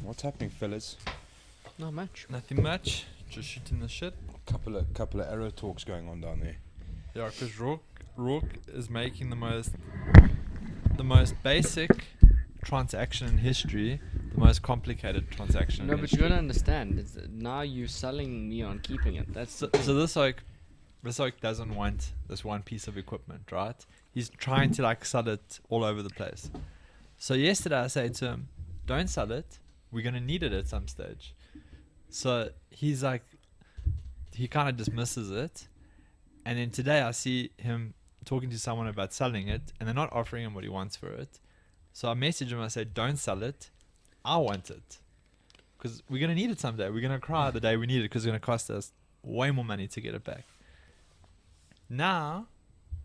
What's happening, fellas? Not much. Nothing much. Just shooting the shit. Couple of arrow talks going on down there. Yeah, because Rourke is making the most basic transaction in history, the most complicated transaction. No, in but history. you gotta understand. It's, now you're selling me on keeping it. That's So this like doesn't want this one piece of equipment, right? He's trying to like sell it all over the place. So yesterday I said to him, "Don't sell it. We're gonna need it at some stage." So he's like, he kind of dismisses it, and then today I see him talking to someone about selling it, and they're not offering him what he wants for it. So I message him. I say, "Don't sell it. I want it, because we're gonna need it someday. We're gonna cry the day we need it because it's gonna cost us way more money to get it back." Now,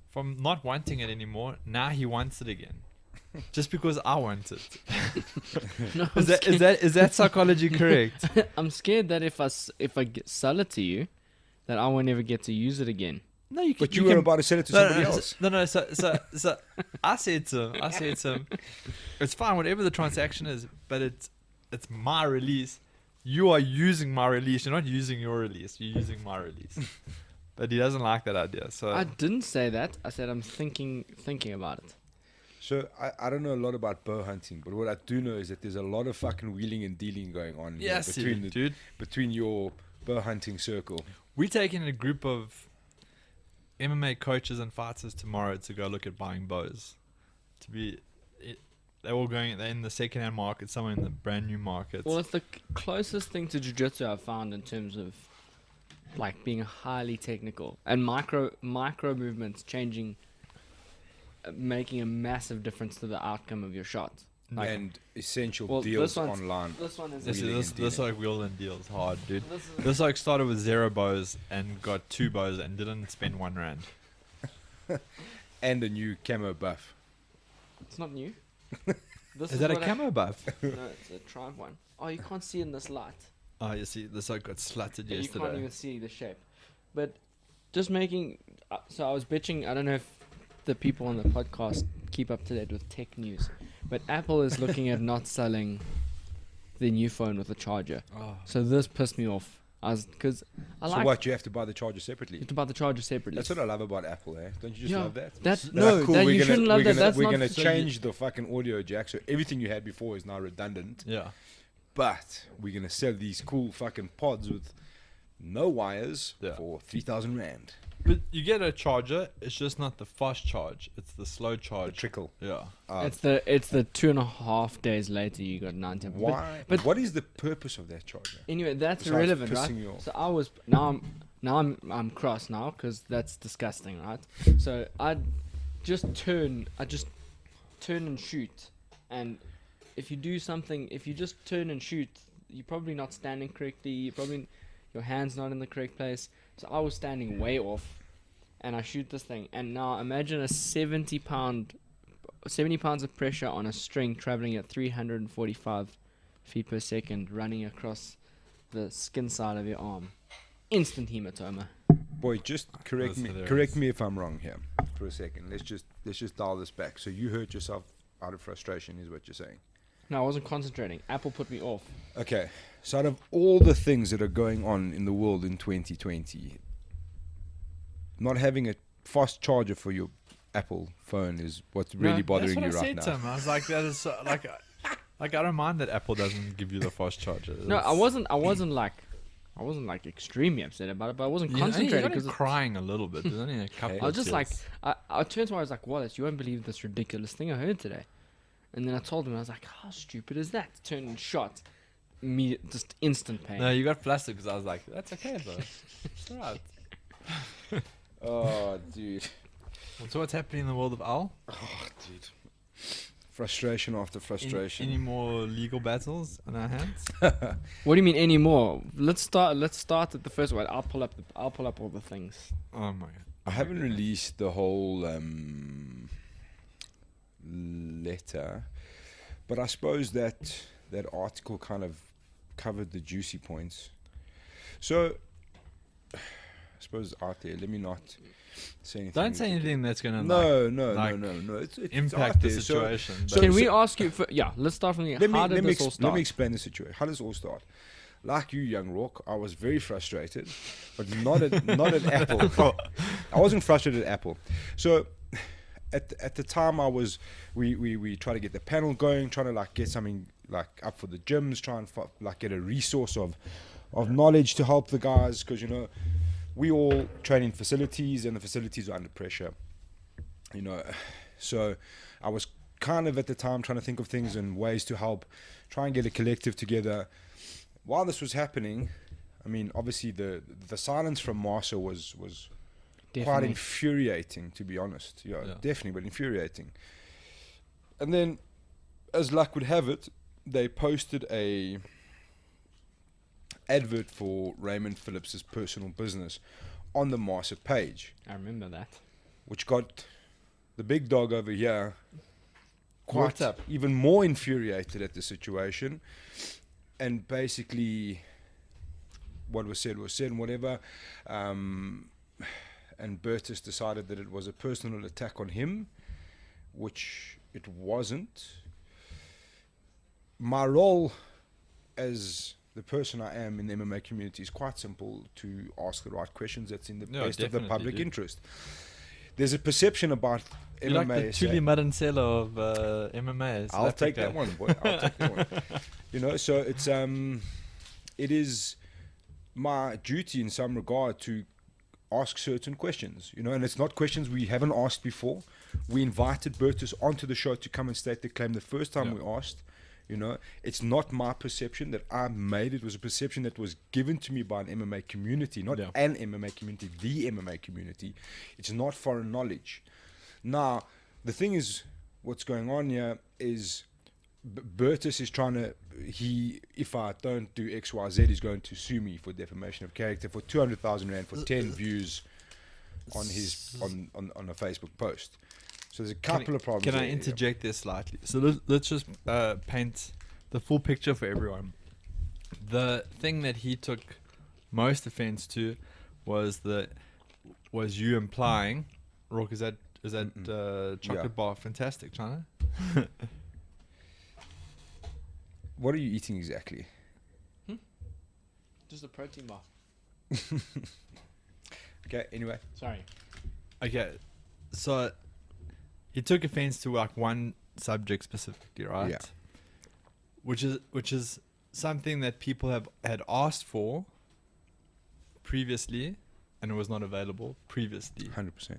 from not wanting it anymore, now he wants it again, just because I want it. No, Is that psychology correct? I'm scared that if I sell it to you, that I won't ever get to use it again. No, you can. But you were about to sell it to somebody else. No. So I said to him, it's fine, whatever the transaction is, but it's my release. You are using my release. You're not using your release. You're using my release. But he doesn't like that idea. So I didn't say that. I said I'm thinking about it. So I don't know a lot about bow hunting, but what I do know is that there's a lot of fucking wheeling and dealing going on yes, here between your bow hunting circle. We're taking a group of MMA coaches and fighters tomorrow to go look at buying bows. They're all going. They're in the second-hand market, somewhere in the brand new market. Well, it's the closest thing to jiu-jitsu I've found in terms of like being highly technical and micro movements changing, making a massive difference to the outcome of your shot. Like, and essential well, deals this online. This one is This like wheel and deals hard, dude. This like started with 0 bows and got 2 bows and didn't spend R1. And a new camo buff. It's not new. Is that a camo buff? No, it's a Triumph one. Oh, you can't see in this light. Oh, you see, this like got slatted You yesterday. can't even see the shape. But just making... so I was bitching. I don't know if the people on the podcast keep up to date with tech news. But Apple is looking at not selling the new phone with a charger. Oh. So this pissed me off. Because I So like... what, you have to buy the charger separately? You have to buy the charger separately. That's what I love about Apple, eh? Don't you just love that? No, Cool, that you shouldn't love that. That's we're not... gonna so change the fucking audio jack, so everything you had before is now redundant. Yeah. But we're gonna sell these cool fucking pods with no wires Yeah. for 3,000 rand. But you get a charger, it's just not the fast charge, it's the slow The charge. trickle. Yeah. It's the 2.5 days later you got 90. Why? But What is the purpose of that charger? anyway, that's Besides irrelevant, pissing right? you off. So I was I'm cross now because that's disgusting, right? So I just turn and shoot, and if you do something, if you just turn and shoot, you're probably not standing correctly. Your hand's not in the correct place. So I was standing way off, and I shoot this thing, and now imagine a 70 pounds of pressure on a string traveling at 345 feet per second, running across the skin side of your arm. Instant hematoma. Boy, just correct That's me. hilarious. Correct me if I'm wrong here for a second. Let's just dial this back. So you hurt yourself out of frustration, is what you're saying? No, I wasn't concentrating. Apple put me off. Okay. So out of all the things that are going on in the world in 2020, not having a fast charger for your Apple phone is what's really bothering you That's what I right said now. to him. I was like, that is so, like I don't mind that Apple doesn't give you the fast charger. No, I wasn't like extremely upset about it, but I wasn't concentrating because crying a little bit. There's only a couple. I was of just like, tears. I turned to him, I was like, Wallace, you won't believe this ridiculous thing I heard today. And then I told him, I was like, how stupid is that? Turned and shot. Me, just instant pain. No, you got flustered because I was like, that's okay, bro. It's alright. Oh, dude. So what's happening in the world of Al? Oh, dude. Frustration after frustration. Any more legal battles on our hands? What do you mean anymore? Let's start at the first one. I'll pull up all the things. Oh my god. I haven't released the whole letter, but I suppose that article kind of covered the juicy points. So, I suppose out there, let me not say anything. Don't say anything that's gonna No, like, no. It's out impact the there. So situation. so- Can we ask you? Let's start from the. How did this all let start? me explain the situation. How does it all start? Like you, young Rock, I was very frustrated, but not at Apple. I wasn't frustrated at Apple. So at the time, we try to get the panel going, trying to like get something like up for the gyms, try and like get a resource of knowledge to help the guys, because we all train in facilities, and the facilities are under pressure. So I was kind of at the time trying to think of things and ways to help, try and get a collective together. While this was happening, I mean, obviously the silence from Marsa was quite Definitely. infuriating, to be honest. Yeah. Definitely, but infuriating. And then, as luck would have it, they posted a advert for Raymond Phillips' personal business on the Marsa page, I remember that. which got the big dog over here Worked quite up. even more infuriated at the situation. And basically, what was said, and whatever. And Bertus decided that it was a personal attack on him, which it wasn't. My role as the person I am in the MMA community is quite simple: to ask the right questions that's in the No, best of the definitely, public dude. interest. There's a perception about You're MMA. like the Tuli Madancelo of MMA. South I'll take Africa. that one, boy. I'll take that one. So it's it is my duty in some regard to ask certain questions, and it's not questions we haven't asked before. We invited Bertus onto the show to come and state the claim the first time we asked. It's not my perception that I made. It was a perception that was given to me by an MMA community, not an MMA community, the MMA community. It's not foreign knowledge. Now, the thing is, what's going on here is Bertus is trying to, if I don't do X, Y, Z, he's going to sue me for defamation of character for 200,000 Rand for 10 views on his on a Facebook post. So there's a couple of problems. Can I there, yeah. interject there slightly? So let's just paint the full picture for everyone. The thing that he took most offense to was you implying, Rock, is that chocolate bar fantastic, China? What are you eating exactly? Just a protein bar. Okay, anyway. Sorry. Okay, so he took offense to like one subject specifically, right? Yeah. Which is something that people had asked for previously, and it was not available previously, 100%.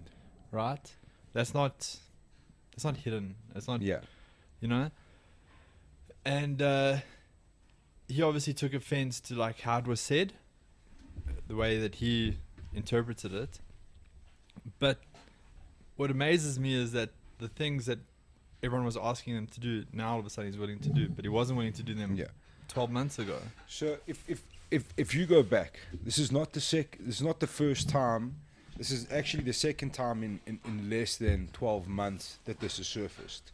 right? It's not hidden. It's not, Yeah. And he obviously took offense to like how it was said, the way that he interpreted it. But what amazes me is that the things that everyone was asking him to do, now all of a sudden he's willing to do, but he wasn't willing to do them 12 months ago. So if you go back, this is not the first time. This is actually the second time in less than 12 months that this has surfaced.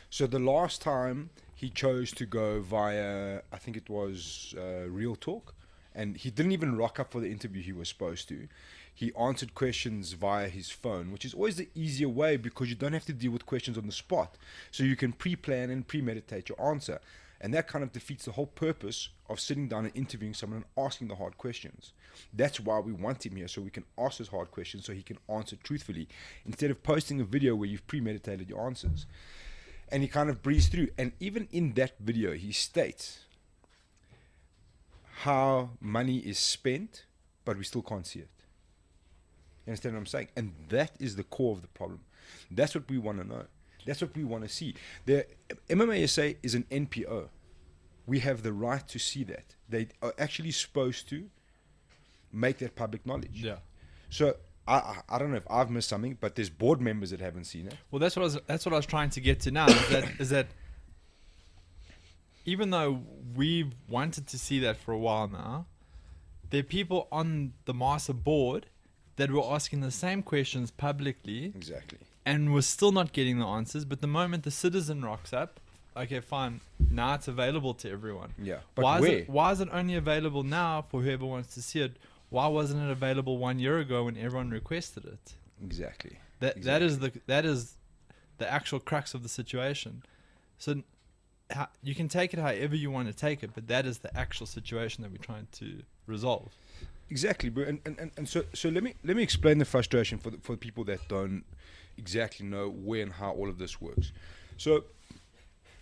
So the last time he chose to go via, I think it was Real Talk, and he didn't even rock up for the interview he was supposed to. He answered questions via his phone, which is always the easier way because you don't have to deal with questions on the spot. So you can pre-plan and premeditate your answer. And that kind of defeats the whole purpose of sitting down and interviewing someone and asking the hard questions. That's why we want him here, so we can ask those hard questions so he can answer truthfully, instead of posting a video where you've premeditated your answers. And he kind of breezed through. And even in that video, he states how money is spent, but we still can't see it. You understand what I'm saying? And that is the core of the problem. That's what we want to know. That's what we want to see. The MMA SA is an NPO. We have the right to see that. They are actually supposed to make that public knowledge. Yeah. So I don't know if I've missed something, but there's board members that haven't seen it. Well, that's what I was trying to get to now. is that even though we've wanted to see that for a while now, there are people on the master board that were asking the same questions publicly Exactly. and was still not getting the answers. But the moment the citizen rocks up, okay, fine, now it's available to everyone. Yeah. But Why is it only available now for whoever wants to see it? Why wasn't it available 1 year ago when everyone requested it? Exactly. That is the actual crux of the situation. So you can take it however you want to take it, but that is the actual situation that we're trying to resolve. Exactly, bro. And so let me explain the frustration for the people that don't exactly know where and how all of this works. So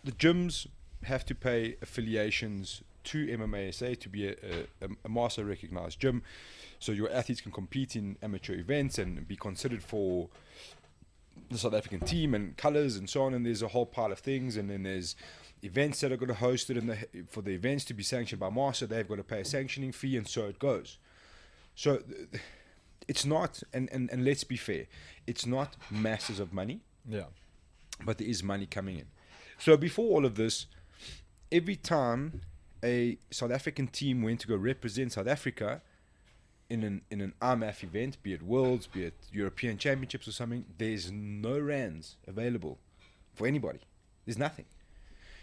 the gyms have to pay affiliations to MMA SA to be a master recognized gym, so your athletes can compete in amateur events and be considered for the South African team and colours and so on. And there's a whole pile of things, and then there's events that are going to host it, and for the events to be sanctioned by master, they've got to pay a sanctioning fee, and so it goes. So it's not, and let's be fair, it's not masses of money, Yeah. but there is money coming in. So before all of this, every time a South African team went to go represent South Africa in an RMAF event, be it Worlds, be it European Championships or something, there's no rands available for anybody. There's nothing.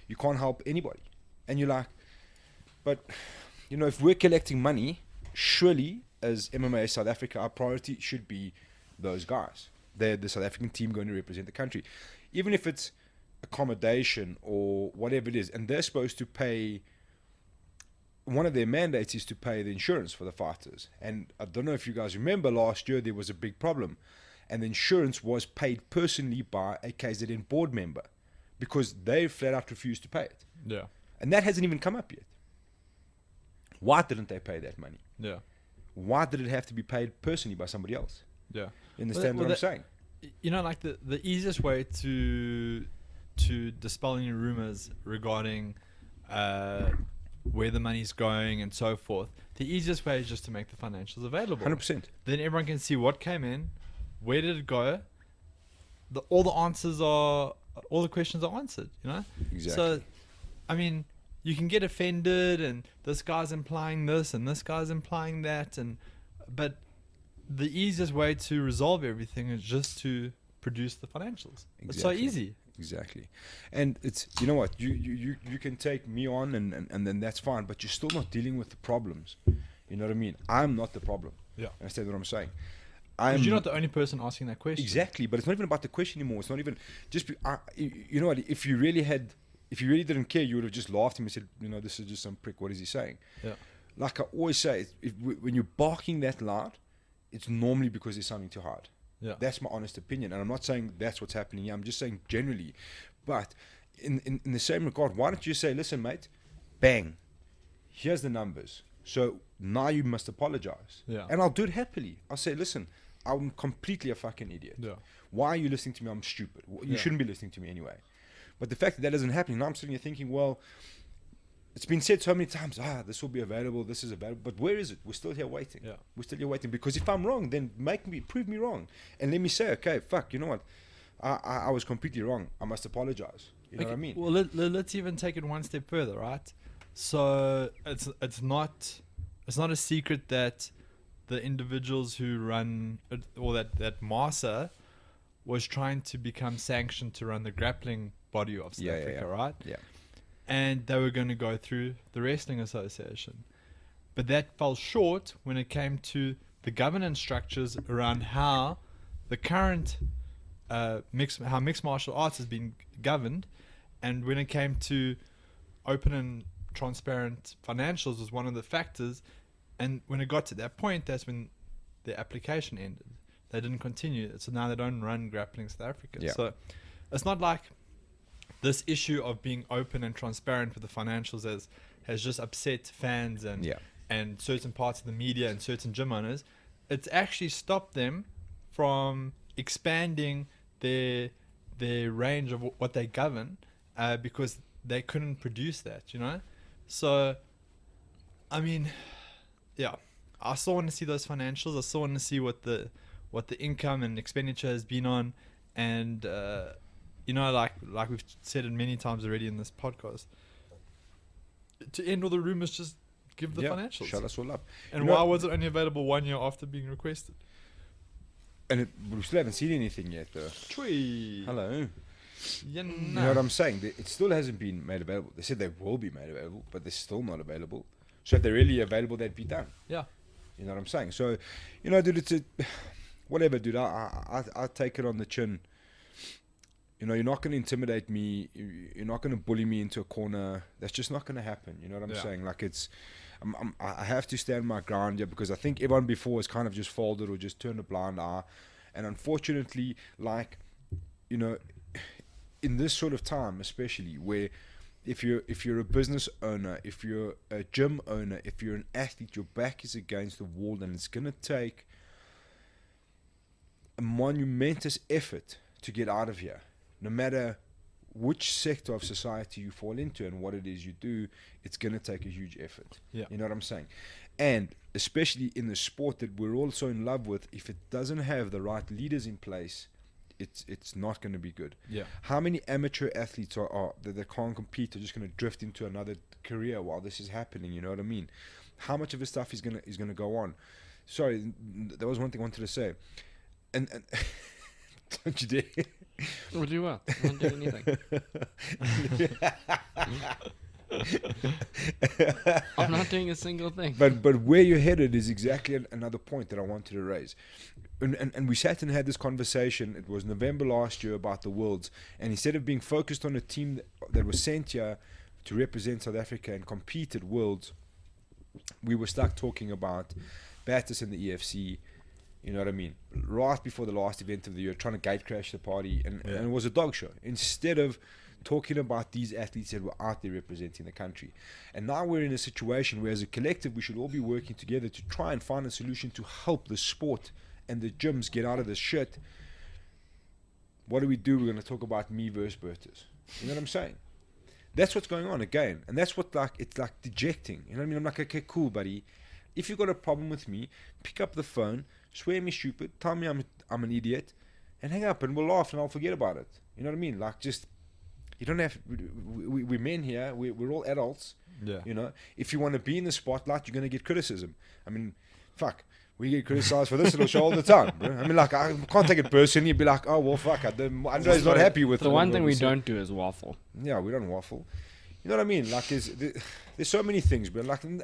You can't help anybody. And you're like, but, you know, if we're collecting money, surely as MMA South Africa, our priority should be those guys. They're the South African team going to represent the country. Even if it's accommodation or whatever it is, and they're supposed to pay, one of their mandates is to pay the insurance for the fighters. And I don't know if you guys remember, last year there was a big problem, and the insurance was paid personally by a KZN board member because they flat out refused to pay it. Yeah. And that hasn't even come up yet. Why didn't they pay that money? Yeah. Why did it have to be paid personally by somebody else? Yeah. You understand what I'm saying? You know, like the easiest way to dispel any rumors regarding where the money's going and so forth, the easiest way is just to make the financials available. 100%. Then everyone can see what came in, where did it go. All the questions are answered. You know. Exactly. So, I mean, you can get offended, and this guy's implying this, and this guy's implying that, but the easiest way to resolve everything is just to produce the financials. It's so easy. Exactly. And it's, you know what, you can take me on and then that's fine, but you're still not dealing with the problems. You know what I mean? I'm not the problem. Yeah. Understand what I'm saying? Because you're not the only person asking that question. Exactly, but it's not even about the question anymore. It's not even just you know what, if you really didn't care, you would have just laughed at him and said, you know, this is just some prick, what is he saying? Yeah. Like I always say, when you're barking that loud, it's normally because there's something to hide. Yeah. That's my honest opinion, and I'm not saying that's what's happening here. I'm just saying generally. But in the same regard, why don't you say, listen, mate, bang, here's the numbers. So now you must apologize. Yeah. And I'll do it happily. I'll say, listen, I'm completely a fucking idiot. Yeah. Why are you listening to me? I'm stupid. You Yeah. shouldn't be listening to me anyway. But the fact that isn't happening, now I'm sitting here thinking, well, it's been said so many times, this will be available, this is available, but where is it? We're still here waiting. Yeah. We're still here waiting, because if I'm wrong, then prove me wrong. And let me say, okay, fuck, you know what? I was completely wrong. I must apologize. You know what I mean? Well, let's even take it one step further, right? So it's not a secret that the individuals who run, or that Masa was trying to become sanctioned to run the grappling body of South Africa, right? Yeah. And they were going to go through the Wrestling Association. But that fell short when it came to the governance structures around how the current mixed martial arts has been governed. And when it came to open and transparent financials was one of the factors. And when it got to that point, that's when the application ended. They didn't continue. So now they don't run Grappling South Africa. Yeah. So it's not like this issue of being open and transparent with the financials has just upset fans and certain parts of the media and certain gym owners. It's actually stopped them from expanding their range of what they govern because they couldn't produce that, you know? So, I mean, yeah, I still want to see those financials. I still want to see what the income and expenditure has been on, and you know, like we've said it many times already in this podcast, to end all the rumors, just give the financials. Shut us all up. And why was it only available 1 year after being requested? And we still haven't seen anything yet, though. Chui. Hello. Yeah, You know what I'm saying? It still hasn't been made available. They said they will be made available, but they're still not available. So if they're really available, they'd be done. Yeah. You know what I'm saying? So, you know, dude, whatever, dude. I take it on the chin. You know, you're not going to intimidate me. You're not going to bully me into a corner. That's just not going to happen. You know what I'm saying? Like, I have to stand my ground here, because I think everyone before has kind of just folded or just turned a blind eye. And unfortunately, like, you know, in this sort of time, especially where if you're a business owner, if you're a gym owner, if you're an athlete, your back is against the wall, and it's going to take a monumentous effort to get out of here. No matter which sector of society you fall into and what it is you do, it's going to take a huge effort. Yeah. You know what I'm saying? And especially in the sport that we're all so in love with, if it doesn't have the right leaders in place, it's not going to be good. Yeah. How many amateur athletes are that can't compete are just going to drift into another career while this is happening? You know what I mean? How much of this stuff is going to go on? Sorry, there was one thing I wanted to say. And don't you dare. We'll do what? I won't do anything. I'm not doing a single thing. But where you're headed is exactly another point that I wanted to raise. And we sat and had this conversation. It was November last year about the Worlds. And instead of being focused on a team that was sent here to represent South Africa and compete at Worlds, we were stuck talking about Battis and the EFC. You know what I mean? Right before the last event of the year, trying to gate crash the party, and it was a dog show. Instead of talking about these athletes that were out there representing the country. And now we're in a situation where, as a collective, we should all be working together to try and find a solution to help the sport and the gyms get out of this shit. What do? We're going to talk about me versus Bertus. You know what I'm saying? That's what's going on again. And that's what, like, it's like dejecting. You know what I mean? I'm like, okay, cool, buddy. If you've got a problem with me, pick up the phone, swear me stupid, tell me I'm an idiot, and hang up, and we'll laugh, and I'll forget about it. You know what I mean? Like, just, you don't have, we're men here, we're all adults. Yeah. You know, if you want to be in the spotlight, you're going to get criticism. I mean, fuck, we get criticized for this little show all the time, bro. I mean, like, I can't take it personally. Be like, oh, well, fuck, Andre's not happy with the one thing we don't do is waffle. Yeah, we don't waffle. You know what I mean? Like, there's so many things, but like, and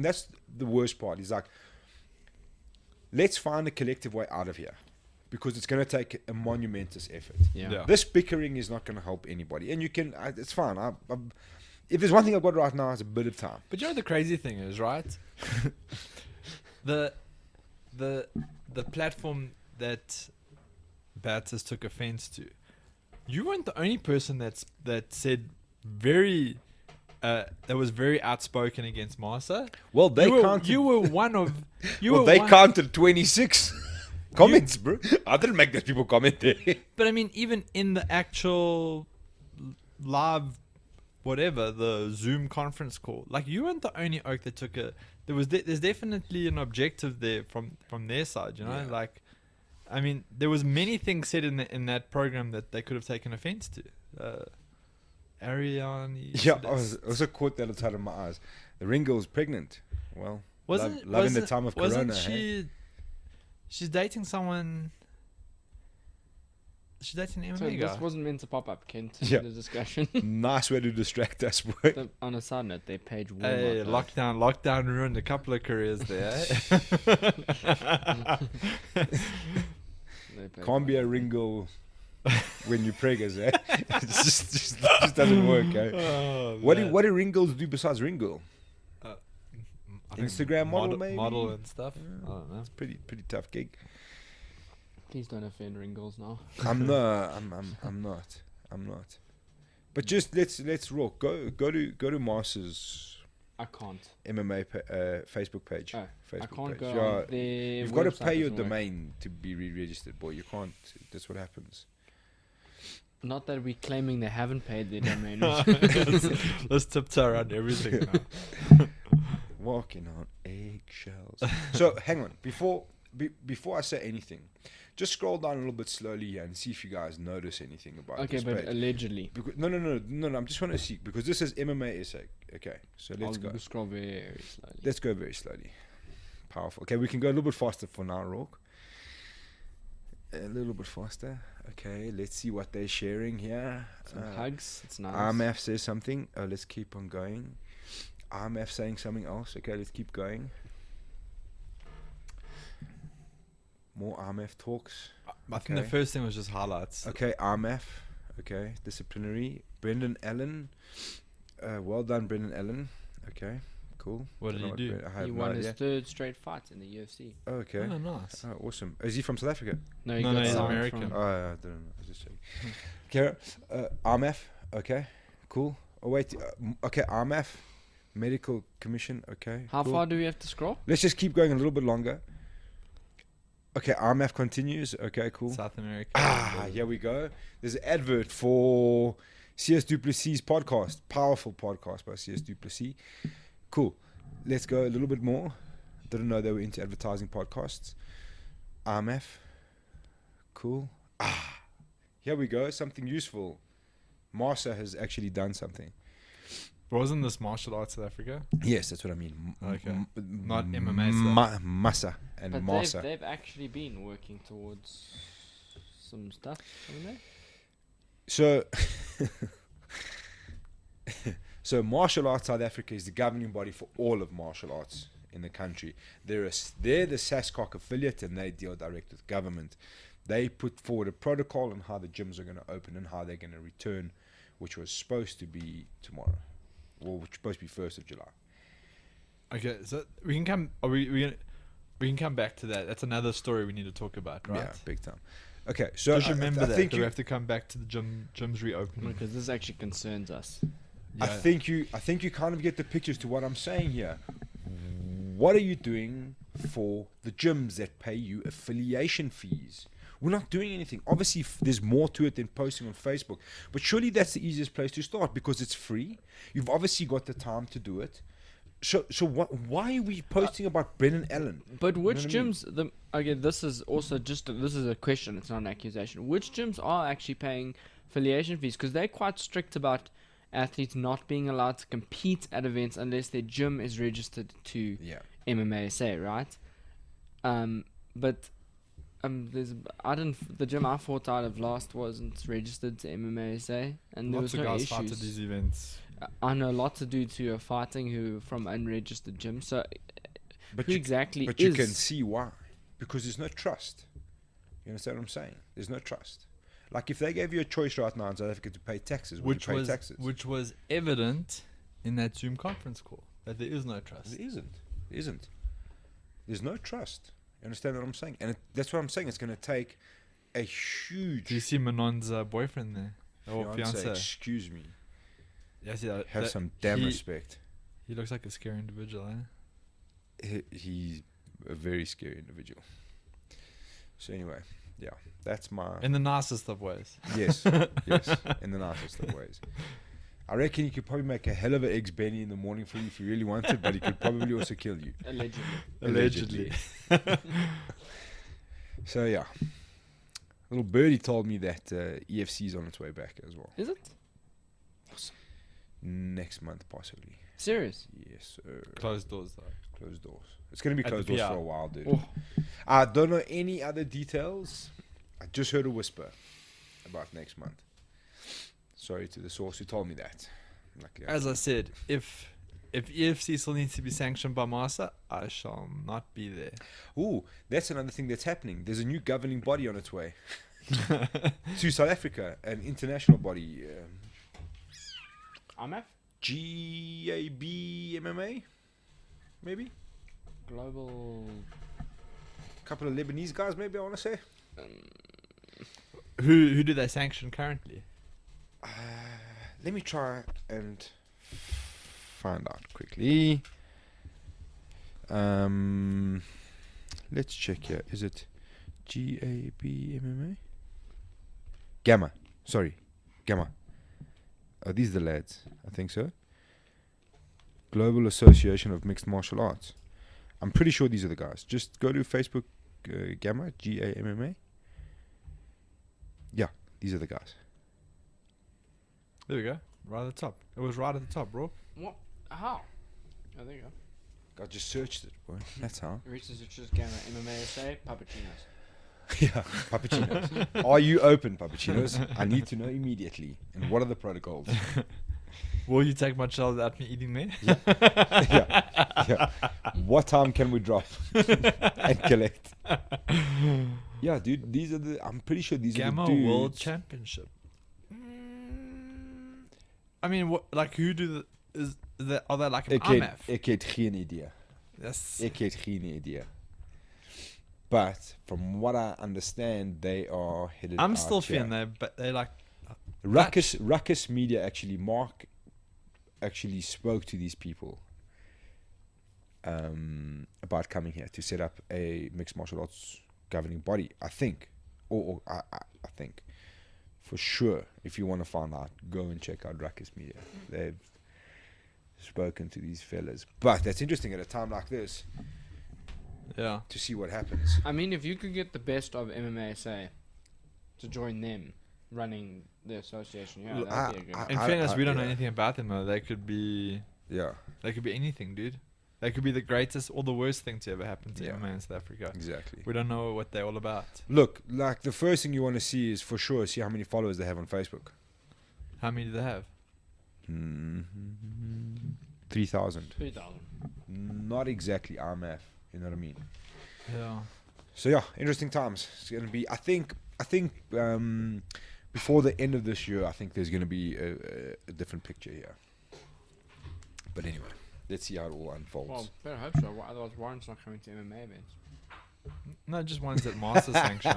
that's the worst part. Is like, let's find a collective way out of here, because it's going to take a monumentous effort. Yeah. This bickering is not going to help anybody, and you can. It's fine. If there's one thing I've got right now, it's a bit of time. But you know the crazy thing is, right? the platform that Battis took offense to, you weren't the only person that said very that was very outspoken against Marsa. Well, they counted. You were one of. They counted 26 comments, bro. I didn't make those people comment there. But I mean, even in the actual live, whatever, the Zoom conference call, like, you weren't the only oak that took a. There's definitely an objective there from their side, you know. Yeah. Like, I mean, there was many things said in that program that they could have taken offense to. Ariane. Yeah, I was a quote that was out of my eyes. The ring girl's pregnant. Well, loving the time of Corona. Wasn't she? She's dating someone. She's dating an So MMA guy. this wasn't meant to pop up, Kent, Yeah. in the discussion. Nice way to distract us, boy. On a side note, their page will Hey, not lockdown ruined a couple of careers there. Can't be a ring girl when you're preggers, eh? It just doesn't work, eh? Oh, What man. do ring girls do besides ring girl? I think Instagram model, maybe? model and stuff. Yeah. I don't know. It's pretty tough gig. Please don't offend Ringles now. I'm not. But just let's rock. Go to Mars's I can't. MMA Facebook page. Oh, Facebook I can't page. go Yeah, on their you've got to website pay your doesn't work. domain to be re-registered, boy. You can't. That's what happens. Not that we're claiming they haven't paid their domain. Let's tiptoe around everything now. Walking on eggshells. So hang on, before I say anything, just scroll down a little bit slowly here and see if you guys notice anything about Okay, this but page. allegedly. Because, no. I'm just trying to see, because this is MMA SA. Okay, so let's go. I'll scroll very slowly. Let's go very slowly. Powerful. Okay, we can go a little bit faster for now, Rourke. A little bit faster. Okay, let's see what they're sharing here. Some hugs. It's nice. RMF says something. Oh, let's keep on going. RMF saying something else. Okay, let's keep going. more RMF talks. I think the Okay. first thing was just highlights. Okay, RMF. Okay, disciplinary. Brendan Allen. Well done, Brendan Allen. Okay, cool. What Don't did know he do? I have He no won his idea. third straight fight in the UFC. Oh, okay. Oh, nice. Oh, awesome. Is he from South Africa? No, he No, got he's signed American. from- Oh, I don't know. I was just checking. Okay, RMF. Okay, cool. Oh, wait. Okay, RMF. Medical Commission. Okay. How cool. far do we have to scroll? Let's just keep going a little bit longer. Okay, RMF continues. Okay, cool. South America. Here we go. There's an advert for CS Duplessis' podcast. Powerful podcast by CS Duplessis. Cool. Let's go a little bit more. Didn't know they were into advertising podcasts. RMF. Cool. Here we go. Something useful. Marsa has actually done something. Wasn't this martial arts South Africa? Yes, that's what I mean. Okay. Not MMA stuff. Massa and But Marsa. they've actually been working towards some stuff, haven't they? So, so Martial Arts South Africa is the governing body for all of martial arts in the country. They're the SASCOC affiliate, and they deal direct with government. They put forward a protocol on how the gyms are going to open and how they're going to return, which was supposed to be tomorrow, or which was supposed to be 1st of July. Okay, so we can come. We can come back to that. That's another story we need to talk about, right? Yeah, big time. Okay, so Just remember I that. think Do we you, have to come back to the gyms reopening. Because this actually concerns us. I think you kind of get the pictures to what I'm saying here. What are you doing for the gyms that pay you affiliation fees? We're not doing anything. Obviously, there's more to it than posting on Facebook. But surely that's the easiest place to start because it's free. You've obviously got the time to do it. So why are we posting about Brendan Allen? But which You know what I mean? gyms? Again, this is also this is a question. It's not an accusation. Which gyms are actually paying affiliation fees? Because they're quite strict about athletes not being allowed to compete at events unless their gym is registered to Yeah. MMA, right? But the gym I fought out of last wasn't registered to MMA, and there Lots was of no guys fight at issues. these events. I know lots of dudes who are fighting who from unregistered gyms. So But who you, exactly but is? you can see why. Because there's no trust. You understand what I'm saying? There's no trust. Like if they gave you a choice right now in South Africa to pay taxes, would you pay taxes? Which was evident in that Zoom conference call that there is no trust. There isn't. There isn't. There's no trust. You understand what I'm saying? And that's what I'm saying. It's going to take a huge... Do you see Manon's boyfriend there? Or fiance? Excuse me. Yeah, see that, Have that- some damn he- respect. He looks like a scary individual, eh? He's a very scary individual. So anyway, yeah, that's my... In the nicest of ways. Yes, yes, in the nicest of ways. I reckon he could probably make a hell of an eggs Benny in the morning for you if you really wanted, but he could probably also kill you. Allegedly. So yeah, little birdie told me that EFC is on its way back as well. Is it Next month, possibly. serious? Yes, sir. Closed doors, though. Closed doors. It's going to be At the closed doors PR. for a while, dude. Oh. I don't know any other details. I just heard a whisper about next month. Sorry to the source who told me that. Luckily, As I said, if EFC still needs to be sanctioned by Massa, I shall not be there. Ooh, that's another thing that's happening. There's a new governing body on its way to South Africa, an international body. IMF? GAB MMA, maybe? Global. A couple of Lebanese guys, maybe, I want to say. Who do they sanction currently? Let me try and find out quickly. Let's check here. Is it GAB MMA? Gamma. Sorry. Gamma. Oh, these are the lads. I think so. Global Association of Mixed Martial Arts. I'm pretty sure these are the guys. Just go to Facebook, Gamma, GAMMA. Yeah, these are the guys. There we go. Right at the top. It was right at the top, bro. What? How? Oh, there you go. I just searched it, boy. That's how. Researchers Gamma MMA SA Puppuccinos. Yeah, Puppuccinos. Are you open, Puppuccinos? I need to know immediately. And what are the protocols? Will you take my child without me eating there? Yeah. What time can we drop and collect? Yeah, dude. These are the. I'm pretty sure these Gamma are the dudes. World Championship. I mean, what? Like, who do the? Are they like an IMF? Ik heb geen idee. Yes. Ik heb geen idee. But from what I understand, they are headed. I'm out still here. feeling they, but they like. Ruckus Media actually. Mark actually spoke to these people about coming here to set up a mixed martial arts governing body. I think, or I think, for sure. If you want to find out, go and check out Ruckus Media. They've spoken to these fellas. But that's interesting at a time like this Yeah. to see what happens. I mean, if you could get the best of MMA SA to join them running the association, yeah, Look, that'd be a good. In fairness, we don't know yeah. anything about them though. They could be anything, dude. They could be the greatest or the worst thing to ever happen to Yeah. MMA in South Africa. Exactly. We don't know what they're all about. Look, like the first thing you want to see is for sure see how many followers they have on Facebook. How many do they have? 3,000. 3,000. Not exactly RMF. You know what I mean? Yeah. So yeah, interesting times. It's gonna be. I think. Before the end of this year, I think there's gonna be a different picture here. But anyway, let's see how it all unfolds. Well, better hope so. Otherwise, Warren's not coming to MMA events. No, just ones that master sanction.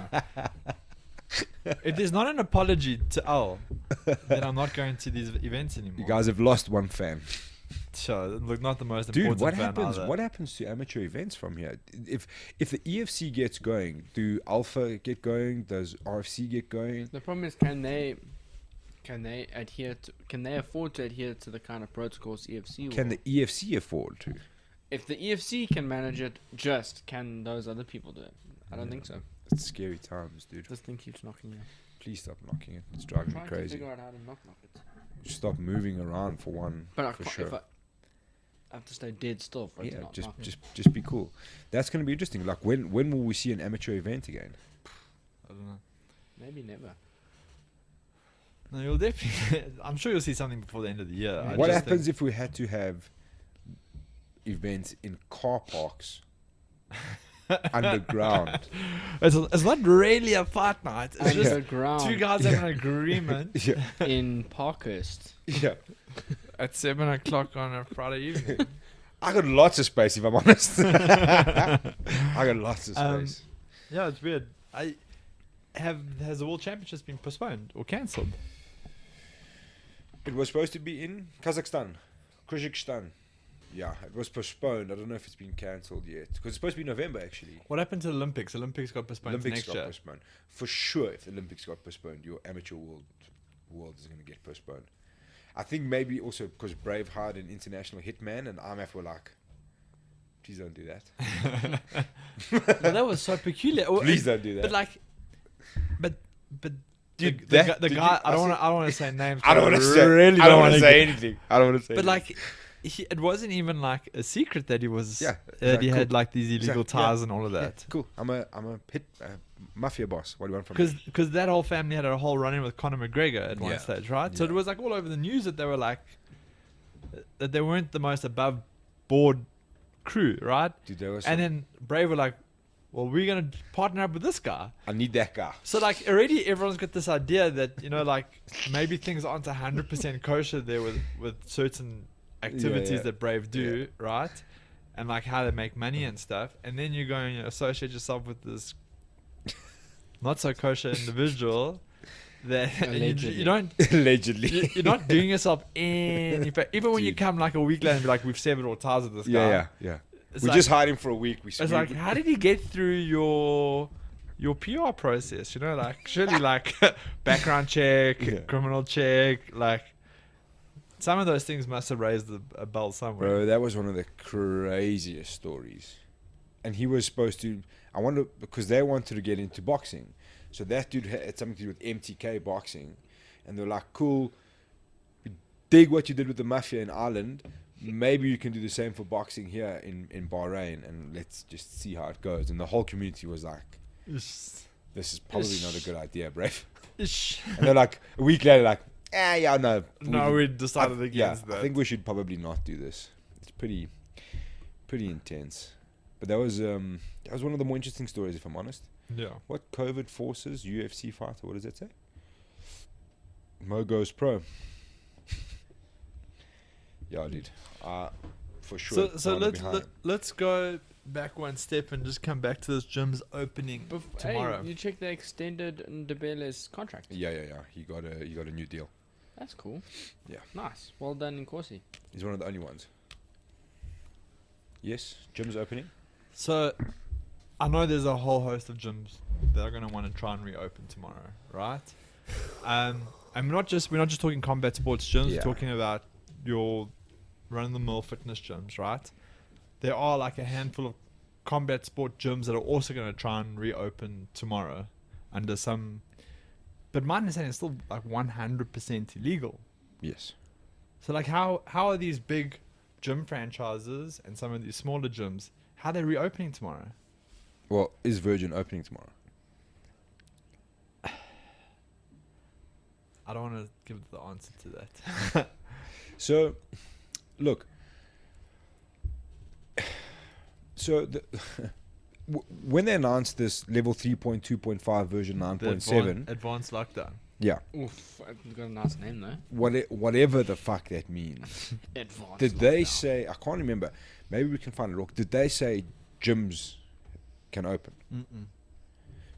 If there's not an apology to Al, then I'm not going to these events anymore. You guys have lost one fan. Sure, look, not the most Dude, important what fan happens? either. What happens to amateur events from here? If the EFC gets going, do Alpha get going? Does RFC get going? The problem is, can they adhere to? Can they afford to adhere to the kind of protocols EFC? Can will? the EFC afford to? If the EFC can manage it, can those other people do it? I don't think so. It's scary times, dude. This thing keeps knocking you. Please stop knocking it. It's driving me Trying to crazy. figure out how to knock it. Stop moving around for one. But I for can't, sure. if I have to stay dead still for it to Yeah, not knock me. just be cool. That's gonna be interesting. Like when will we see an amateur event again? I don't know. Maybe never. No, you'll definitely. I'm sure you'll see something before the end of the year. I What just happens if we had to have events in car parks underground? It's not really a fight night. It's just Underground two guys having an agreement Yeah, in Parkhurst. yeah. at 7 o'clock on a Friday evening. I got lots of space, if I'm honest. I got lots of space. Yeah, it's weird. Has the World Championships been postponed or cancelled? It was supposed to be in Kazakhstan. Yeah, it was postponed. I don't know if it's been cancelled yet. Because it's supposed to be November, actually. What happened to the Olympics? Olympics got postponed Olympics next got year. postponed. For sure, if the Olympics got postponed, your amateur world is going to get postponed. I think maybe also because Brave hired an international hitman and IMF were like, please don't do that. Well, that was so peculiar. Please don't do that. But like, but Dude, the guy. I don't want to say names. I don't want to say. Really I don't want want to say anything. I don't want to say. But anything. like, it wasn't even like a secret that he was. Yeah, that he cool. had like these illegal Exactly, ties and all of Yeah, that. cool. I'm a mafia boss. What do you want from me? Because that whole family had a whole run-in with Conor McGregor at one Yeah. stage, right? So Yeah. it was like all over the news that they were like that they weren't the most above board crew, right? Dude, there was And then Brave were like, well, we're gonna partner up with this guy. I need that guy. So like already everyone's got this idea that like maybe things aren't 100% kosher there with certain activities yeah. that Brave do, right? And like how they make money and stuff. And then you go and associate yourself with this not so kosher individual that Allegedly. you don't Allegedly. you're not doing yourself any favor. Even when you Dude. come like a week later and be like, we've severed all ties with this guy. Yeah. It's We like, just hired him for a week. it's like, how did he get through your PR process? Like surely like background check, Yeah. criminal check, like some of those things must have raised a bell somewhere. Bro, that was one of the craziest stories. And he was supposed to, I wonder, because they wanted to get into boxing. So that dude had something to do with MTK boxing. And they're like, cool, we dig what you did with the mafia in Ireland. Maybe you can do the same for boxing here in Bahrain. And let's just see how it goes. And the whole community was like, Ish. this is probably not a good idea, Brave. Ish. And they're like, a week later, like, Yeah, no. No, we decided Yeah, against that. I think we should probably not do this. It's pretty intense. But that was one of the more interesting stories, if I'm honest. Yeah. What COVID forces UFC fighter? What does that say? Mo goes pro. Yeah, dude. For sure. So let's go back one step and just come back to this gym's opening tomorrow. Hey, you checked the extended Ndebele's contract. Yeah. He got a new deal. That's cool. Yeah. Nice. Well done, Nkosi. He's one of the only ones. Yes, gym's opening. So I know there's a whole host of gyms that are going to want to try and reopen tomorrow, right? And we're not just talking combat sports gyms. Yeah. We're talking about your run-of-the-mill fitness gyms, right? There are like a handful of combat sport gyms that are also going to try and reopen tomorrow under some... But my understanding is still like 100% illegal. Yes. So like how are these big gym franchises and some of these smaller gyms, how are they reopening tomorrow? Well, is Virgin opening tomorrow? I don't want to give the answer to that. So, look. So, when they announced this level 3.2.5 version 9.7, advanced lockdown. yeah, Oof, it's got a nice name though. whatever the fuck that means. Advanced. Did they lockdown. say? I can't remember. Maybe we can find it. Did they say gyms can open? Mm-mm.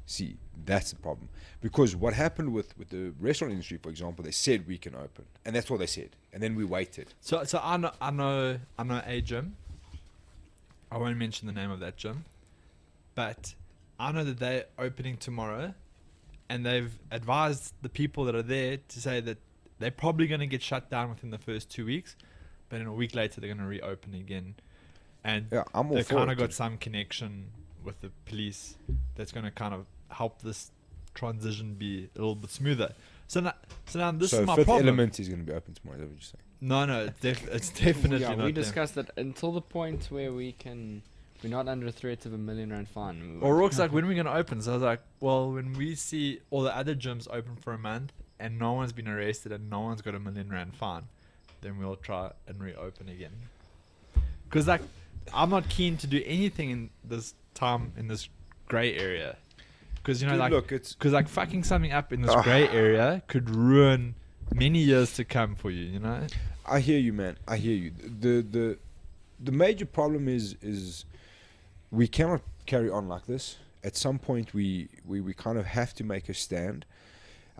See, that's the problem. Because what happened with the restaurant industry, for example, they said we can open, and that's all they said, and then we waited. So I know a gym. I won't mention the name of that gym, but I know that they're opening tomorrow, and they've advised the people that are there to say that they're probably going to get shut down within the first 2 weeks, but in a week later they're going to reopen again, and Yeah, I'm all they've for kind it. of got some connection with the police that's going to kind of help this transition be a little bit smoother. So now this So is my Fifth problem. Element is going to be open tomorrow. Is that what you're saying? No, it's definitely Yeah, not we them. discussed that until the point where we're not under threat of $1 million fine. Or Rourke's like, when are we going to open? So I was like, well, when we see all the other gyms open for a month and no one's been arrested and no one's got $1 million fine, then we'll try and reopen again. Because like, I'm not keen to do anything in this time in this grey area. Because you know, Dude, like, look, it's because like fucking something up in this grey area could ruin many years to come for you. You know. I hear you, man. I hear you. The major problem is we cannot carry on like this. At some point, we kind of have to make a stand.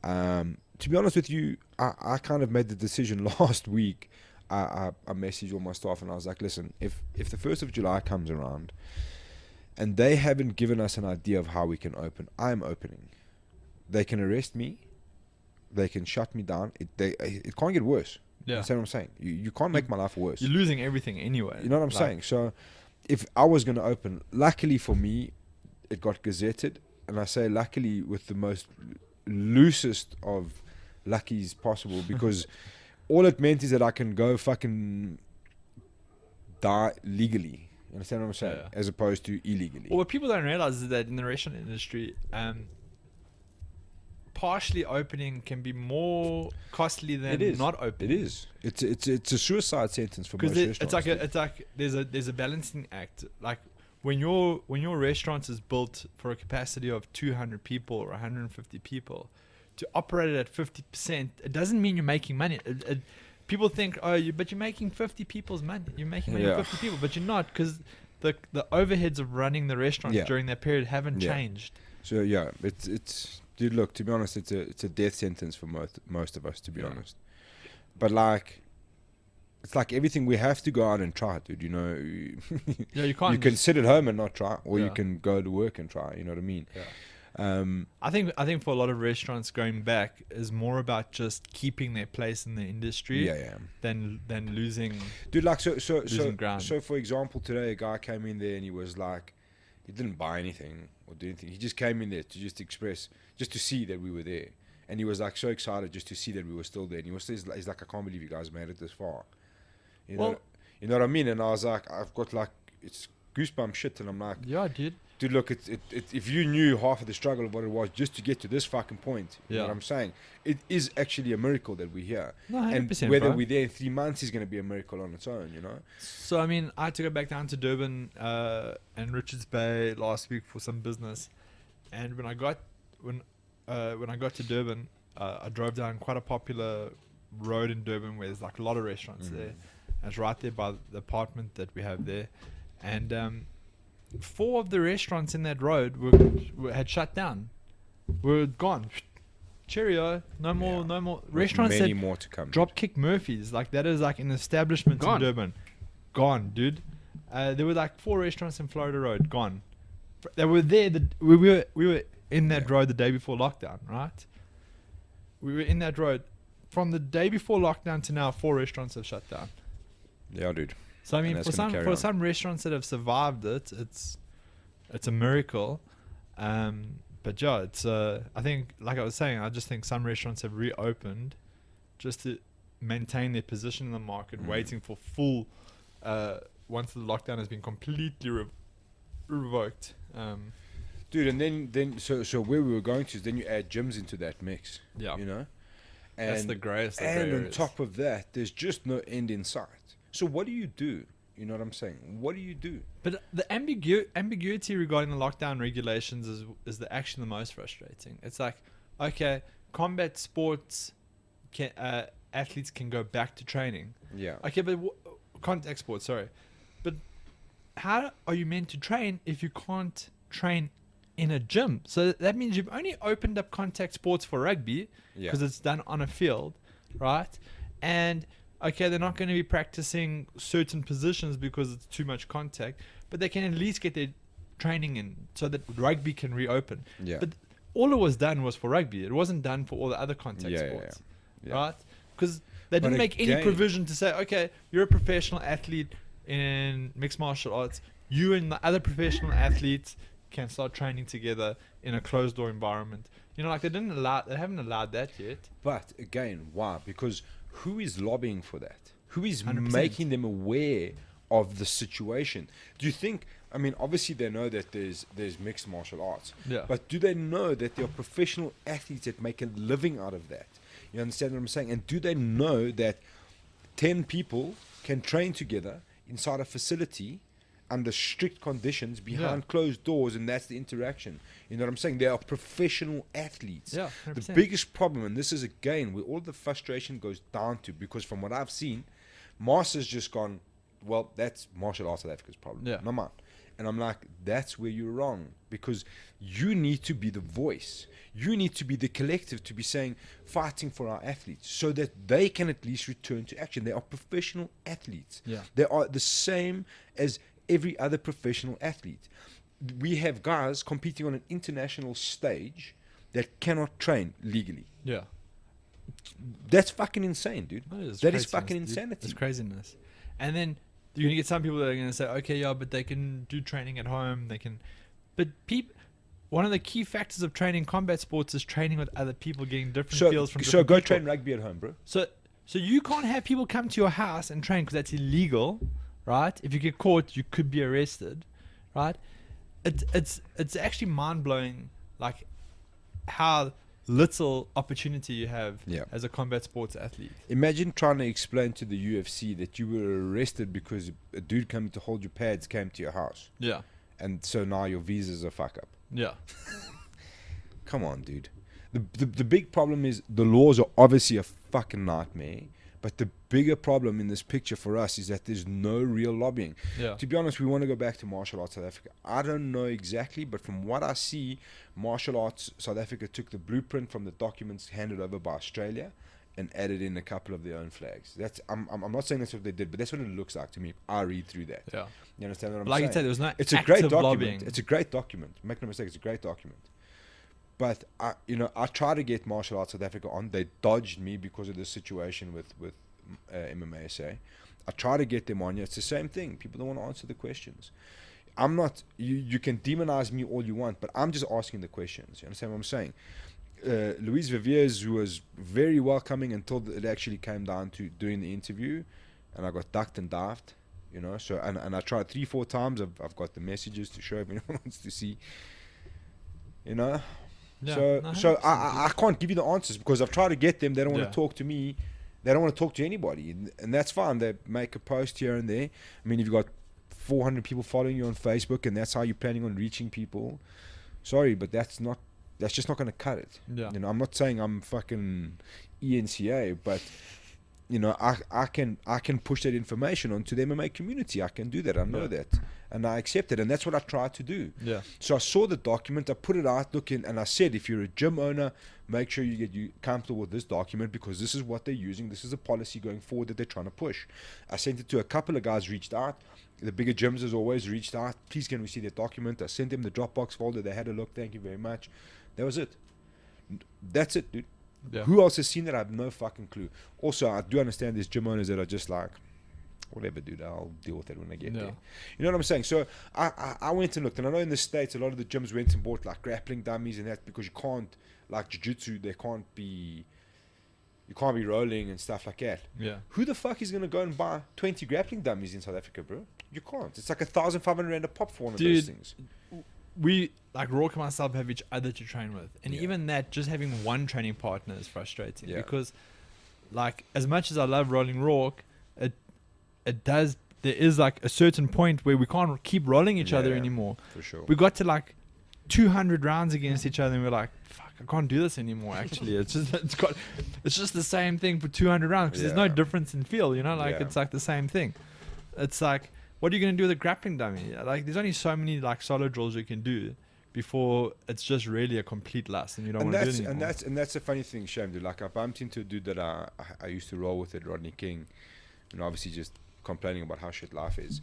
To be honest with you, I kind of made the decision last week. I messaged all my staff and I was like, listen, if the 1st of July comes around and they haven't given us an idea of how we can open, I'm opening. They can arrest me. They can shut me down. It can't get worse. Yeah. You understand what I'm saying? You can't make my life worse. You're losing everything anyway. You know what I'm saying? So if I was going to open, luckily for me, it got gazetted. And I say luckily with the most loosest of luckies possible, because all it meant is that I can go fucking die legally. You understand what I'm saying? Yeah. As opposed to illegally. Well, what people don't realize is that in the restaurant industry, partially opening can be more costly than It is. not opening. It is. It's a suicide sentence for most Because restaurants. it's like there's a balancing act. Like when your restaurant is built for a capacity of 200 people or 150 people, to operate it at 50%, it doesn't mean you're making money. People think, but you're making 50 people's money. You're making money Yeah. on 50 people, but you're not, because the overheads of running the restaurant Yeah. during that period haven't Yeah. changed. So yeah, it's dude. Look, to be honest, it's a death sentence for most of us. To be Yeah. honest, but like, it's like everything, we have to go out and try it, dude. You know, Yeah, you can't. you can sit at home and not try, or you Yeah. can go to work and try. You know what I mean? Yeah. Um, I think for a lot of restaurants, going back is more about just keeping their place in the industry yeah. than losing. Dude, like so Losing ground. so for example, today a guy came in there and he was like, he didn't buy anything or do anything. He just came in there to just express, just to see that we were there, and he was like so excited just to see that we were still there. And he's like, I can't believe you guys made it this far. You know, Well- you know what I mean? And I was like, I've got like, it's goosebump shit, and I'm like, Yeah, dude. Dude, look, if you knew half of the struggle of what it was just to get to this fucking point, you know Yeah. what I'm saying? It is actually a miracle that we're here. No, And 100%, whether bro. we're there in 3 months is going to be a miracle on its own, you know? So I mean, I had to go back down to Durban and Richards Bay last week for some business, and when I got to Durban, I drove down quite a popular road in Durban where there's like a lot of restaurants there. And it's right there by the apartment that we have there, and 4 of the restaurants in that road had shut down, were gone. Cheerio, no more, Yeah. no more With restaurants many that more to come. Dropkick Murphy's, like that is like an establishment Gone. in Durban. Gone, dude. There were like 4 restaurants in Florida Road, gone. They were there. We were in that Yeah. road the day before lockdown, right? We were in that road from the day before lockdown to now. 4 restaurants have shut down. Yeah, dude. So I And mean, that's for gonna some carry on. some restaurants that have survived it, it's a miracle. But yeah, it's I think, like I was saying, I just think some restaurants have reopened just to maintain their position in the market, waiting for full once the lockdown has been completely revoked. Dude, and then so where we were going to is then you add gyms into that mix. Yeah. You know? That's the greatest. And on top of that, there's just no end in sight. So what do you do? You know what I'm saying? What do you do? But the ambiguity regarding the lockdown regulations is actually the most frustrating. It's like, okay, combat sports, athletes can go back to training. Yeah. Okay, but contact sports, sorry. But how are you meant to train if you can't train in a gym? So that means you've only opened up contact sports for rugby Yeah. because it's done on a field, right? And okay, they're not going to be practicing certain positions because it's too much contact, but they can at least get their training in so that rugby can reopen. Yeah. But all it was done was for rugby. It wasn't done for all the other contact Yeah, yeah, sports, yeah. right? Because they But didn't make any again- provision to say, okay, you're a professional athlete in mixed martial arts. You and the other professional athletes can start training together in a closed door environment. You know, like they haven't allowed that yet. But again, why? Because who is lobbying for that? Who is 100%. making them aware of the situation? Do you think? I mean, obviously they know that there's mixed martial arts, Yeah. but do they know that there are professional athletes that make a living out of that? You understand what I'm saying? And do they know that 10 people can train together inside a facility under strict conditions behind closed doors, and that's the interaction? You know what I'm saying? They are professional athletes. Yeah, The 100%. biggest problem, and this is again where all the frustration goes down to, because from what I've seen, Master's just gone, well, that's martial arts South Africa's problem, Yeah. not mine. And I'm like, that's where you're wrong, because you need to be the voice. You need to be the collective to be saying, fighting for our athletes so that they can at least return to action. They are professional athletes. Yeah. They are the same as every other professional athlete. We have guys competing on an international stage that cannot train legally. Yeah. That's fucking insane, dude. That is That is craziness, fucking dude. insanity. It's craziness. And then you're going to get some people that are going to say, okay, yeah, but they can do training at home. They can. But one of the key factors of training combat sports is training with other people, getting different So, feels from so different go people. train rugby at home, bro. So you can't have people come to your house and train because that's illegal, right? If you get caught, you could be arrested, right? It's actually mind blowing, like how little opportunity you have Yeah. as a combat sports athlete. Imagine trying to explain to the UFC that you were arrested because a dude coming to hold your pads came to your house, Yeah, and so now your visa's a fuck up. yeah, Come on, dude. The big problem is the laws are obviously a fucking nightmare, but the bigger problem in this picture for us is that there's no real lobbying. yeah. To be honest, we want to go back to martial arts South Africa. I don't know exactly, but from what I see, martial arts South Africa took the blueprint from the documents handed over by Australia and added in a couple of their own flags. That's I'm not saying that's what they did, but that's what it looks like to me. I read through that. Yeah. You understand what I'm Like saying? you said, there was no It's a great active document. lobbying. It's a great document. Make no mistake, it's a great document. But I tried to get martial arts South Africa on. They dodged me because of the situation with MMA SA. I try to get them on. Yeah, it's the same thing. People don't want to answer the questions. I'm not. You can demonize me all you want, but I'm just asking the questions. You understand what I'm saying? Louise Viviers, who was very welcoming until it actually came down to doing the interview, and I got ducked and dived. you know. So and I tried 3-4 times. I've got the messages to show if anyone wants to see, you know. Yeah, So no, so 100%, I can't give you the answers because I've tried to get them. They don't want Yeah. to talk to me. They don't want to talk to anybody, and that's fine. They make a post here and there. I mean, if you've got 400 people following you on Facebook, and that's how you're planning on reaching people, sorry, but that's just not going to cut it. Yeah. You know, I'm not saying I'm fucking ENCA, but you know, I can push that information onto the MMA community. I can do that. I know Yeah. that, and I accept it, and that's what I try to do. Yeah. So I saw the document, I put it out, and I said, if you're a gym owner, make sure you get comfortable with this document because this is what they're using. This is a policy going forward that they're trying to push. I sent it to a couple of guys, reached out. The bigger gyms as always reached out. Please can we see the document? I sent them the Dropbox folder. They had a look. Thank you very much. That was it. That's it, dude. Yeah. Who else has seen that? I have no fucking clue. Also, I do understand there's gym owners that are just like, whatever, dude, I'll deal with it when I get there. You know what I'm saying? So I went and looked, and I know in the States a lot of the gyms went and bought like grappling dummies and that because you can't, like jiu-jitsu, you can't be rolling and stuff like that. Yeah. Who the fuck is going to go and buy 20 grappling dummies in South Africa, bro? You can't. It's like 1,500 rand a pop for one of those Dude, things. We, like Rourke and myself, have each other to train with. And Yeah. even that, just having one training partner is frustrating. Yeah. Because, like, as much as I love rolling Rourke, it does, there is like a certain point where we can't keep rolling each other Yeah. anymore. For sure. We got to like 200 rounds against each other and we're like, fuck, I can't do this anymore. Actually, it's just the same thing for 200 rounds because there's no Yeah. difference in feel, you know, like Yeah. it's like the same thing. It's like, what are you going to do with a grappling dummy? Like, there's only so many like solo drills you can do before it's just really a complete lust and you don't And want to do that's it anymore. and that's a funny thing, Sham, dude. Like I bumped into a dude that I used to roll with at Rodney King, and obviously just complaining about how shit life is.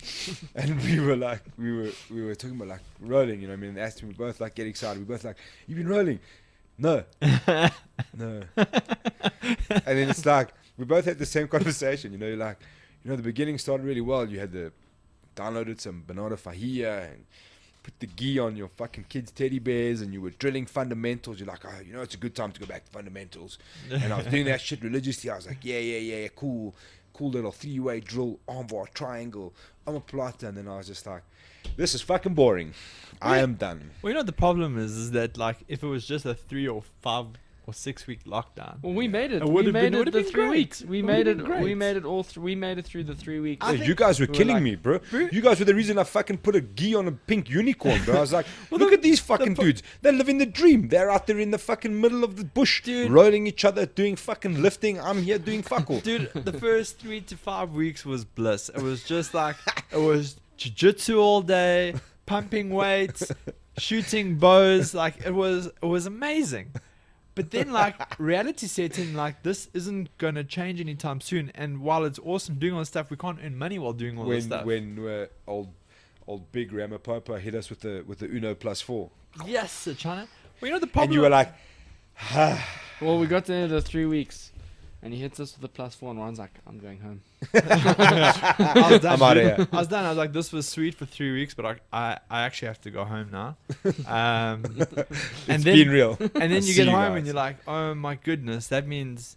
And we were talking about like rolling, you know what I mean? And asked him, we both like get excited. We both like, you've been rolling? No. No. And then it's like we both had the same conversation, you know, you're like, you know, the beginning started really well. You had downloaded some Bernardo Fahia and put the gi on your fucking kids' teddy bears and you were drilling fundamentals. You're like, oh, you know, it's a good time to go back to fundamentals. And I was doing that shit religiously. I was like, yeah, cool little 3-way drill, armbar, triangle, omoplata. And then I was just like, this is fucking boring. I am done. Well, you know what the problem is that like if it was just a 3 or 5 or 6 week lockdown, Well, we made it. It We would've made been- it would've the been 3 great. weeks. We It made would've it. been We great. made it all. We made it through the 3 weeks. Yeah, you guys were we were killing like- me, bro. You guys were the reason I fucking put a gi on a pink unicorn, bro. I was like, look at these fucking dudes. They're living the dream. They're out there in the fucking middle of the bush, Dude. rolling each other, doing fucking lifting. I'm here doing fuck all. dude, the first 3 to 5 weeks was bliss. It was just like it was jiu-jitsu all day, pumping weights, shooting bows. Like it was amazing. But then like reality set in, like this isn't gonna change anytime soon. And while it's awesome doing all this stuff, we can't earn money while doing all this stuff. When old big Ramapopa hit us with the Uno +4, Yes, China. Well, you know the problem. and you were like, Well, we got to the end of the 3 weeks, and he hits us with a +4, and Ron's like, "I'm going home." I was done. I'm outta dude. here. I was done. I was like, this was sweet for 3 weeks, but I actually have to go home now. And it's then been real. and then See you get you home guys. and you're like, oh my goodness, that means,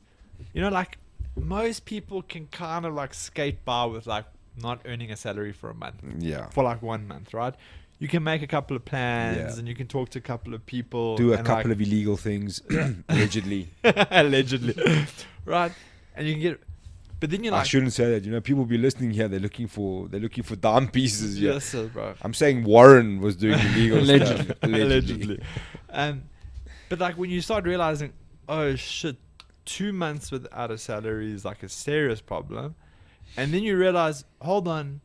you know, like most people can kind of like skate by with like not earning a salary for a month, Yeah. for like 1 month, right? You can make a couple of plans Yeah. and you can talk to a couple of people. Do a and couple like, of illegal things, allegedly. allegedly, right? And you can get, but then you're I like, shouldn't say that. You know, people be listening here. They're looking for dime pieces. Yeah. yes, sir, bro. I'm saying Warren was doing illegal stuff. Allegedly. But like when you start realizing, oh shit, 2 months without a salary is like a serious problem. And then you realize, hold on,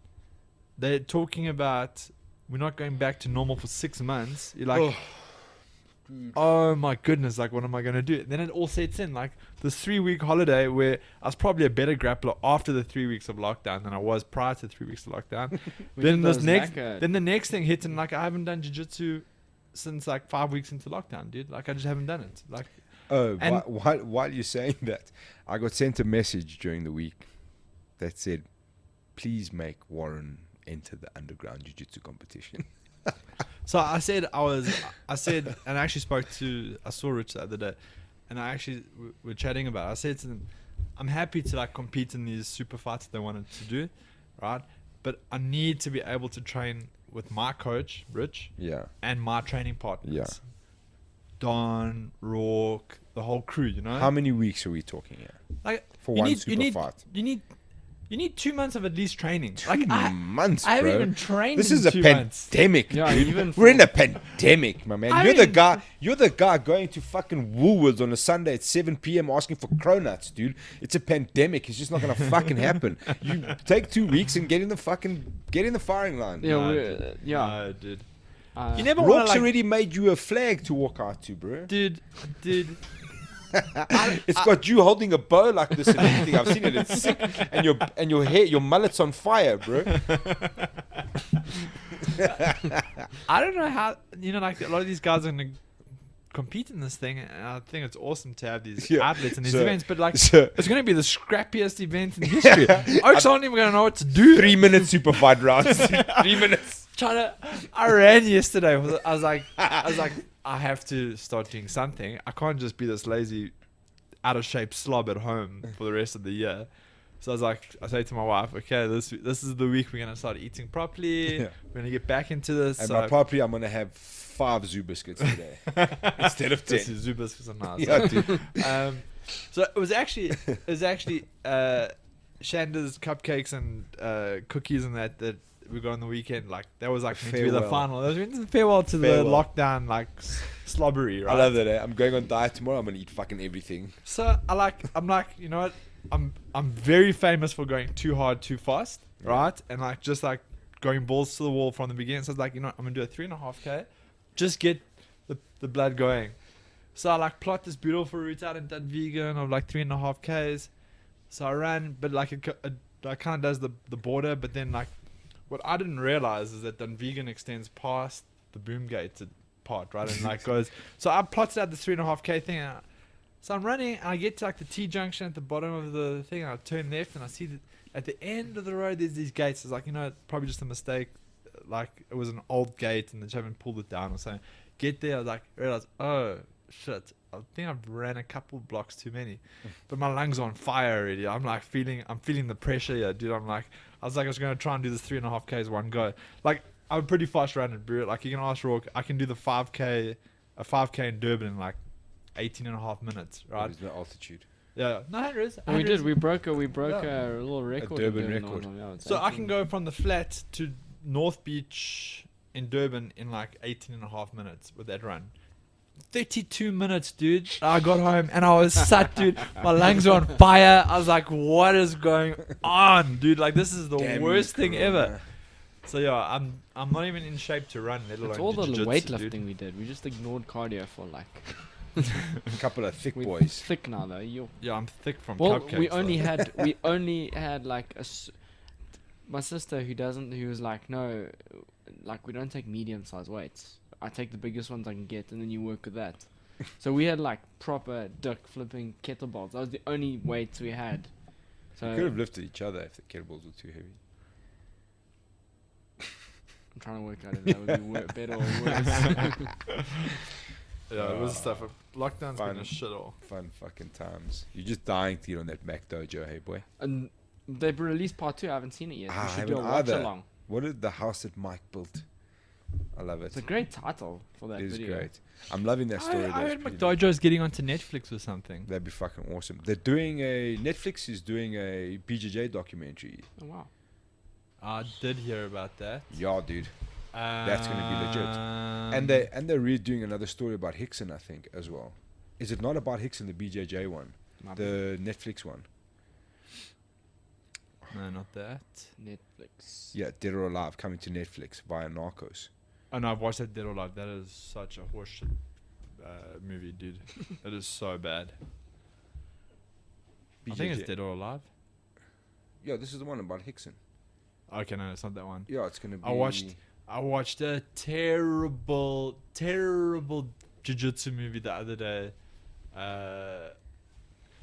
they're talking about we're not going back to normal for 6 months. You're like, oh my goodness, like what am I going to do? And then it all sets in, like this 3 week holiday where I was probably a better grappler after the 3 weeks of lockdown than I was prior to 3 weeks of lockdown. We then did this those next, knackered. then the next thing hit, and like I haven't done jiu-jitsu since like 5 weeks into lockdown, dude. Like I just haven't done it. Like Oh, And- while you're saying that, I got sent a message during the week that said, please make Warren enter the underground jiu-jitsu competition. so I said, and I actually I saw Rich the other day, and I actually we're chatting about it. I said to them, I'm happy to like compete in these super fights they wanted to do, right? but I need to be able to train with my coach, Rich, Yeah. and my training partners. Yeah. Don, Rourke, the whole crew, you know? How many weeks are we talking here? Like, For you one need, super you need, fight? You need 2 months of at least training. 2 months, I haven't bro. even trained This in is a 2 months. pandemic, Yeah, dude. even We're in for- a pandemic, my man. I You're the mean- guy. You're the guy going to fucking Woolworths on a Sunday at 7 p.m. asking for cronuts, dude. It's a pandemic. It's just not gonna fucking happen. You take 2 weeks and get in the firing line. Yeah, No, we're, dude. yeah. No, dude. Uh, You never want Rourke's to, like, already made you a flag to walk out to, bro. dude. It's got you holding a bow like this and everything. I've seen it. It's sick. And your hair, your mullet's on fire, bro. I don't know how, like a lot of these guys are going to compete in this thing, and I think it's awesome to have these Yeah. outlets and these So- events, but like, so- it's going to be the scrappiest event in history. Oaks aren't even going to know what to do. 3 minutes super fight rounds. 3 minutes. I ran yesterday. I was like, I have to start doing something. I can't just be this lazy, out of shape slob at home for the rest of the year. So I say to my wife, okay, this is the week we're gonna start eating properly. Yeah. We're gonna get back into this. And So by properly, I'm gonna have 5 zoo biscuits today instead of 10. this is Zubas are nice. Yeah, dude. So it was actually Shanda's cupcakes and cookies and that we got on the weekend. Like that was like meant to be the Farewell. final. That was meant to be farewell to the Farewell. lockdown like slobbery, right? I love that. I'm going on diet tomorrow. I'm gonna eat fucking everything. So I'm like, you know what? I'm very famous for going too hard, too fast, right? And like just like going balls to the wall from the beginning. So it's like, you know what? I'm gonna do a 3.5K, just get the blood going. So I like plot this beautiful route out in Dunvegan of like 3.5Ks. So I ran, but like it kind of does the border, but then like what I didn't realize is that Dunvegan extends past the Boomgate part, right? And like goes. So I plotted out the 3.5K thing. So I'm running, and I get to like the T junction at the bottom of the thing, and I turn left, and I see that at the end of the road there's these gates. It's like, probably just a mistake. Like it was an old gate, and they just haven't pulled it down or something. Get there, I was like, realize, oh shit, I think I've ran a couple blocks too many, but my lungs are on fire already. I'm feeling the pressure here, dude. I was gonna try and do this 3.5Ks one go. Like I'm a pretty fast runner, bro. Like you can ask Rourke, I can do the 5K in Durban in like 18.5 minutes, right? There's no altitude. Yeah, no, it is. we did. We broke a Yeah. little record. Durban in record. So I can go from the flat to North Beach in Durban in like 18.5 minutes with that run. 32 minutes, dude. I got home and I was sat, dude. My lungs are on fire. I was like, what is going on, dude? Like, this is the Damn worst you, thing Corona. ever. So, yeah, I'm not even in shape to run, let alone It's all the jiu-jitsu, weightlifting dude. we did. We just ignored cardio for like. A couple of thick We're boys. thick now though. You. Yeah, I'm thick from Well, cupcakes. we though. only had like my sister who was like, no, like we don't take medium sized weights. I take the biggest ones I can get, and then you work with that. So we had like proper duck flipping kettlebells. That was the only weights we had. So We could have lifted each other if the kettlebells were too heavy. I'm trying to work out if that would be better or worse. Yeah, it was stuff. Lockdown's Fun. been a shit all. Fun fucking times. You're just dying to get on that Mac Dojo, hey boy. And they've released part 2. I haven't seen it yet. Ah, We I should do a haven't watch either. along. What is the house that Mike built? I love it. It's a great title for that It is video. great. I'm loving that story. I though. heard It's pretty nice. McDojo's getting onto Netflix or something. That'd be fucking awesome. They're doing Netflix is doing a BJJ documentary. Oh wow. I did hear about that. Yeah, dude. That's gonna be legit. And they're redoing another story about Hickson, I think, as well. Is it not about Hickson, the BJJ one, Might be the Netflix one? No, not that. Netflix. Yeah, Dead or Alive coming to Netflix via Narcos. Oh no, I've watched that Dead or Alive. That is such a horseshit movie, dude. It is so bad. I think it's Dead or Alive. Yeah, this is the one about Hickson. Okay, no, it's not that one. Yeah, it's gonna be. I watched a terrible jiu-jitsu movie the other day.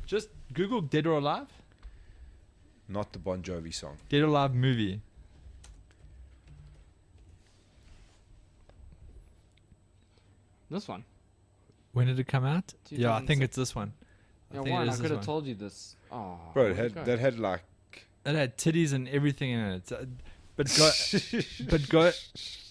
Just Google Dead or Alive. Not the Bon Jovi song. Dead or Alive movie. This one. When did it come out? Yeah, I think 2006. it's this one. Yeah, think it one. I is this could have one. told you this. Oh. Bro, okay. that had like. It had titties and everything in it. But go.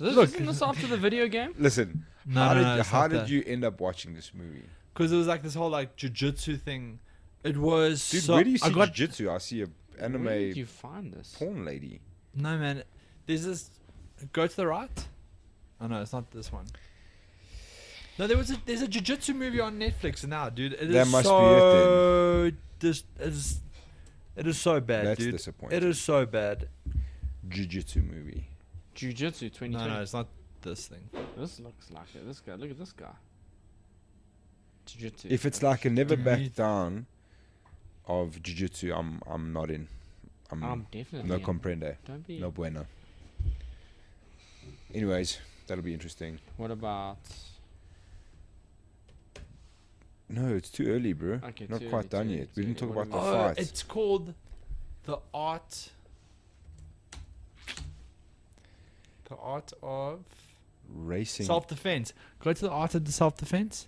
Look, Isn't this after the video game? Listen, No, how no, did, no, it's how not did that. you end up watching this movie? Because it was like this whole like jujitsu thing. It was. Dude, so, where do you see I got, jiu-jitsu? I see a Where anime did you find this? porn lady. No, man. There's this. Go to the right. Oh no, it's not this one. No, there's a jujitsu movie on Netflix now, dude. It That is must be so it it is so bad, That's dude. disappointing. It is so bad. Jiu-jitsu movie. Jiu-Jitsu 2020. No, it's not this thing. This looks like it. This guy. Look at this guy. Jiu-Jitsu. If it's like a never Dude. back down of jiu-jitsu, I'm not in. I'm definitely. no in. comprende. Don't be. No bueno. Anyways, that'll be interesting. What about? No, it's too early, bro. Okay, Not too quite early, done too yet. early, We too didn't talk early. about What the Oh, fights. it's called the art. The art of Racing. self-defense. Go to the art of the self-defense.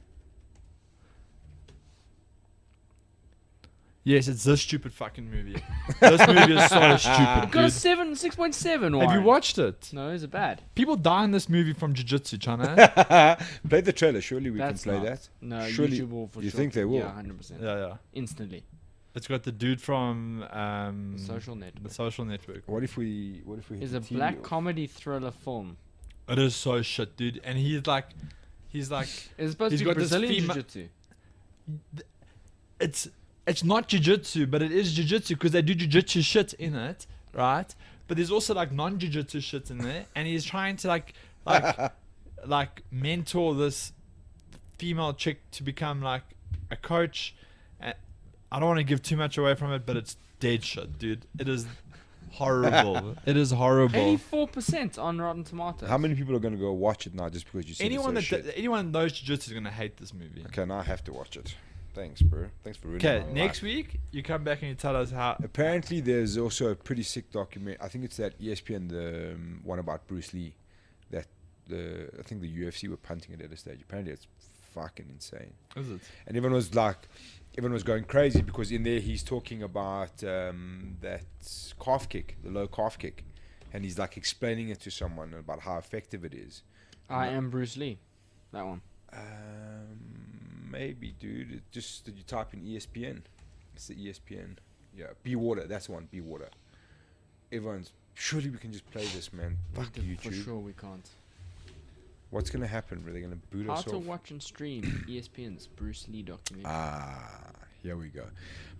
Yes, it's this stupid fucking movie. This movie is so stupid, I've got a dude. 6.7. Have you watched it? No, is it bad? People die in this movie from jiu-jitsu, Chana. Play the trailer. Surely we That's can play not. that. No, Surely- YouTube will for you sure. think they will? Yeah, 100%. Yeah. Instantly. It's got the dude from The Social the Network. Social Network. What if we hit Is the a TV black off? comedy thriller film. It is so shit, dude. And he's like, It's supposed He's to be got this Brazilian fema- Jiu-Jitsu. it's not jiu-jitsu, but it is jiu-jitsu because they do jiu-jitsu shit in it, right? But there's also like non-jiu-jitsu shit in there, and he's trying to like mentor this female chick to become like a coach. And I don't want to give too much away from it, but it's dead shit, dude. It is horrible. It is horrible. 84% on Rotten Tomatoes. How many people are going to go watch it now just because you said Anyone it's so that shit? anyone that knows jiu-jitsu is gonna hate this movie. Okay, now I have to watch it. Thanks, bro. Thanks for ruining Okay, my next life. week you come back and you tell us how. Apparently, there's also a pretty sick document. I think it's that ESPN, the one about Bruce Lee. That I think the UFC were punting it at a stage. Apparently, it's fucking insane. Is it? And everyone was going crazy because in there he's talking about that calf kick, the low calf kick, and he's like explaining it to someone about how effective it is. I Am Bruce Lee. That one. Maybe, dude. It just did you type in ESPN? It's the ESPN. Yeah, Be Water. That's the one. Be Water. Everyone's surely we can just play this, man. Fuck For YouTube. sure we can't. What's gonna happen? Are they gonna boot How us to off? watch and stream ESPN's Bruce Lee documentary. Here we go.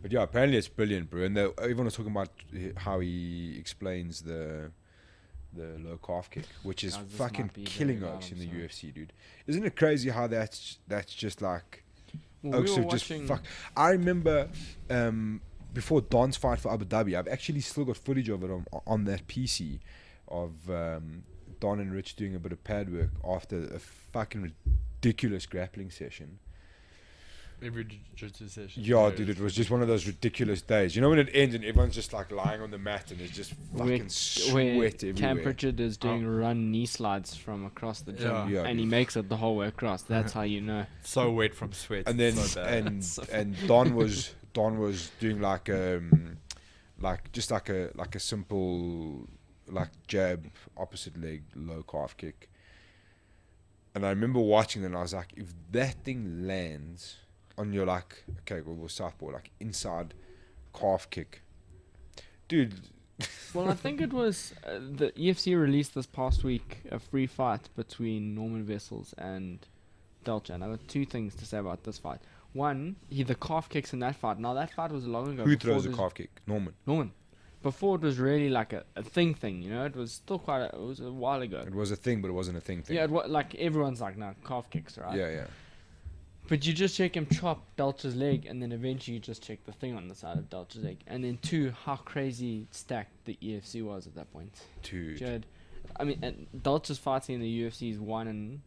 But yeah, apparently it's brilliant, bro. And everyone was talking about how he explains the low calf kick, which is Guys, this fucking might be killing very oaks in the violent, UFC, dude. Isn't it crazy how that's just like Well, oaks we were have just watching. fuck. I remember before Don's fight for Abu Dhabi, I've actually still got footage of it on that PC of Don and Rich doing a bit of pad work after a fucking ridiculous grappling session. Every jiu-jitsu session. Yeah, dude, it was just one of those ridiculous days. You know when it ends and everyone's just like lying on the mat and there's just fucking where sweat Cam everywhere. Pritchard is doing run knee slides from across the gym, Yeah. Yeah, and he dude. makes it the whole way across. That's how you know. So wet from sweat. And then so bad. and Don was doing like just like a simple like jab opposite leg low calf kick. And I remember watching it and I was like, if that thing lands on your like, okay, well, southpaw, like inside calf kick, dude. Well, I think it was the EFC released this past week a free fight between Norman Vessels and Delcha, and I got two things to say about this fight. One, the calf kicks in that fight. Now that fight was long ago. Who before throws a this- calf kick? Norman. Norman. Before it was really like a thing, you know. It was still it was a while ago. It was a thing, but it wasn't a thing. Yeah, like everyone's like, no, calf kicks, right? Yeah. But you just check him chop Delcha's leg, and then eventually you just check the thing on the side of Delcha's leg. And then two, how crazy stacked the EFC was at that point. Dude. Jared, I mean, and Delcha's fighting in the UFC is 1-1.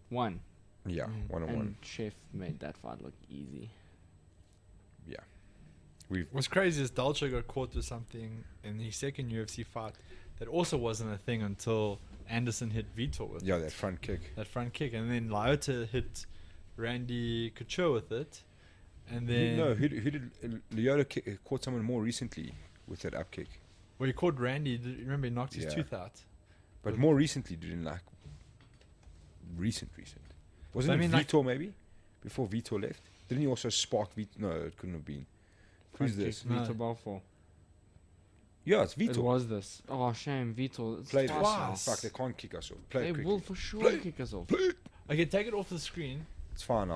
Yeah, 1-on-1. And Chef made that fight look easy. What's crazy is Dalcha got caught with something in his second UFC fight that also wasn't a thing until Anderson hit Vitor with Yeah, that front kick. that front kick, and then Lyoto hit Randy Couture with it, and then Who did Lyoto caught someone more recently with that up kick? well, he caught Randy. You remember he knocked his Yeah. tooth out. But more recently, didn't like recent. Wasn't I it mean, like- Vitor maybe? Before Vitor left? Didn't he also spark Vitor? No, it couldn't have been. Who's this? No. Vitor Balfour. Yeah, it's It Vitor. was this. Oh, shame. Vitor. It's Played twice us. now. Fuck, they can't kick us off. Play They it quickly. will for sure kick us off. Okay, take it off the screen. It's fine.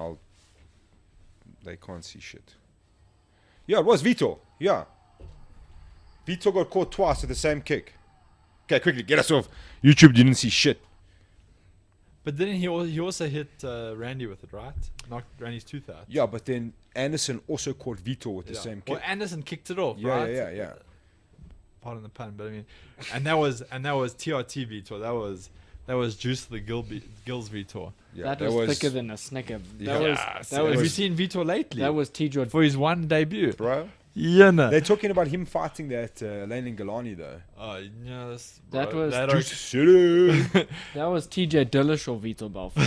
They can't see shit. Yeah, it was Vitor. Yeah. Vitor got caught twice with the same kick. Okay, quickly, get us off. YouTube didn't see shit. But didn't he also hit Randy with it, right? Knocked Randy's tooth out. Yeah, but then Anderson also caught Vitor with the Yeah. same Well, kick. Anderson kicked it off, Yeah, right? yeah. Pardon the pun, but I mean, and that was TRT Vitor. That was Juice to the Gills Vitor. Yeah, that was thicker than a Snicker. Yeah. That Have you was seen Vitor lately? that was T. George. for his one debut. Bro. Yeah, no. They're talking about him fighting that Lane Galani though. Oh, yes. That bro, was that Juice City. That was TJ Dillish or Vitor Balfour.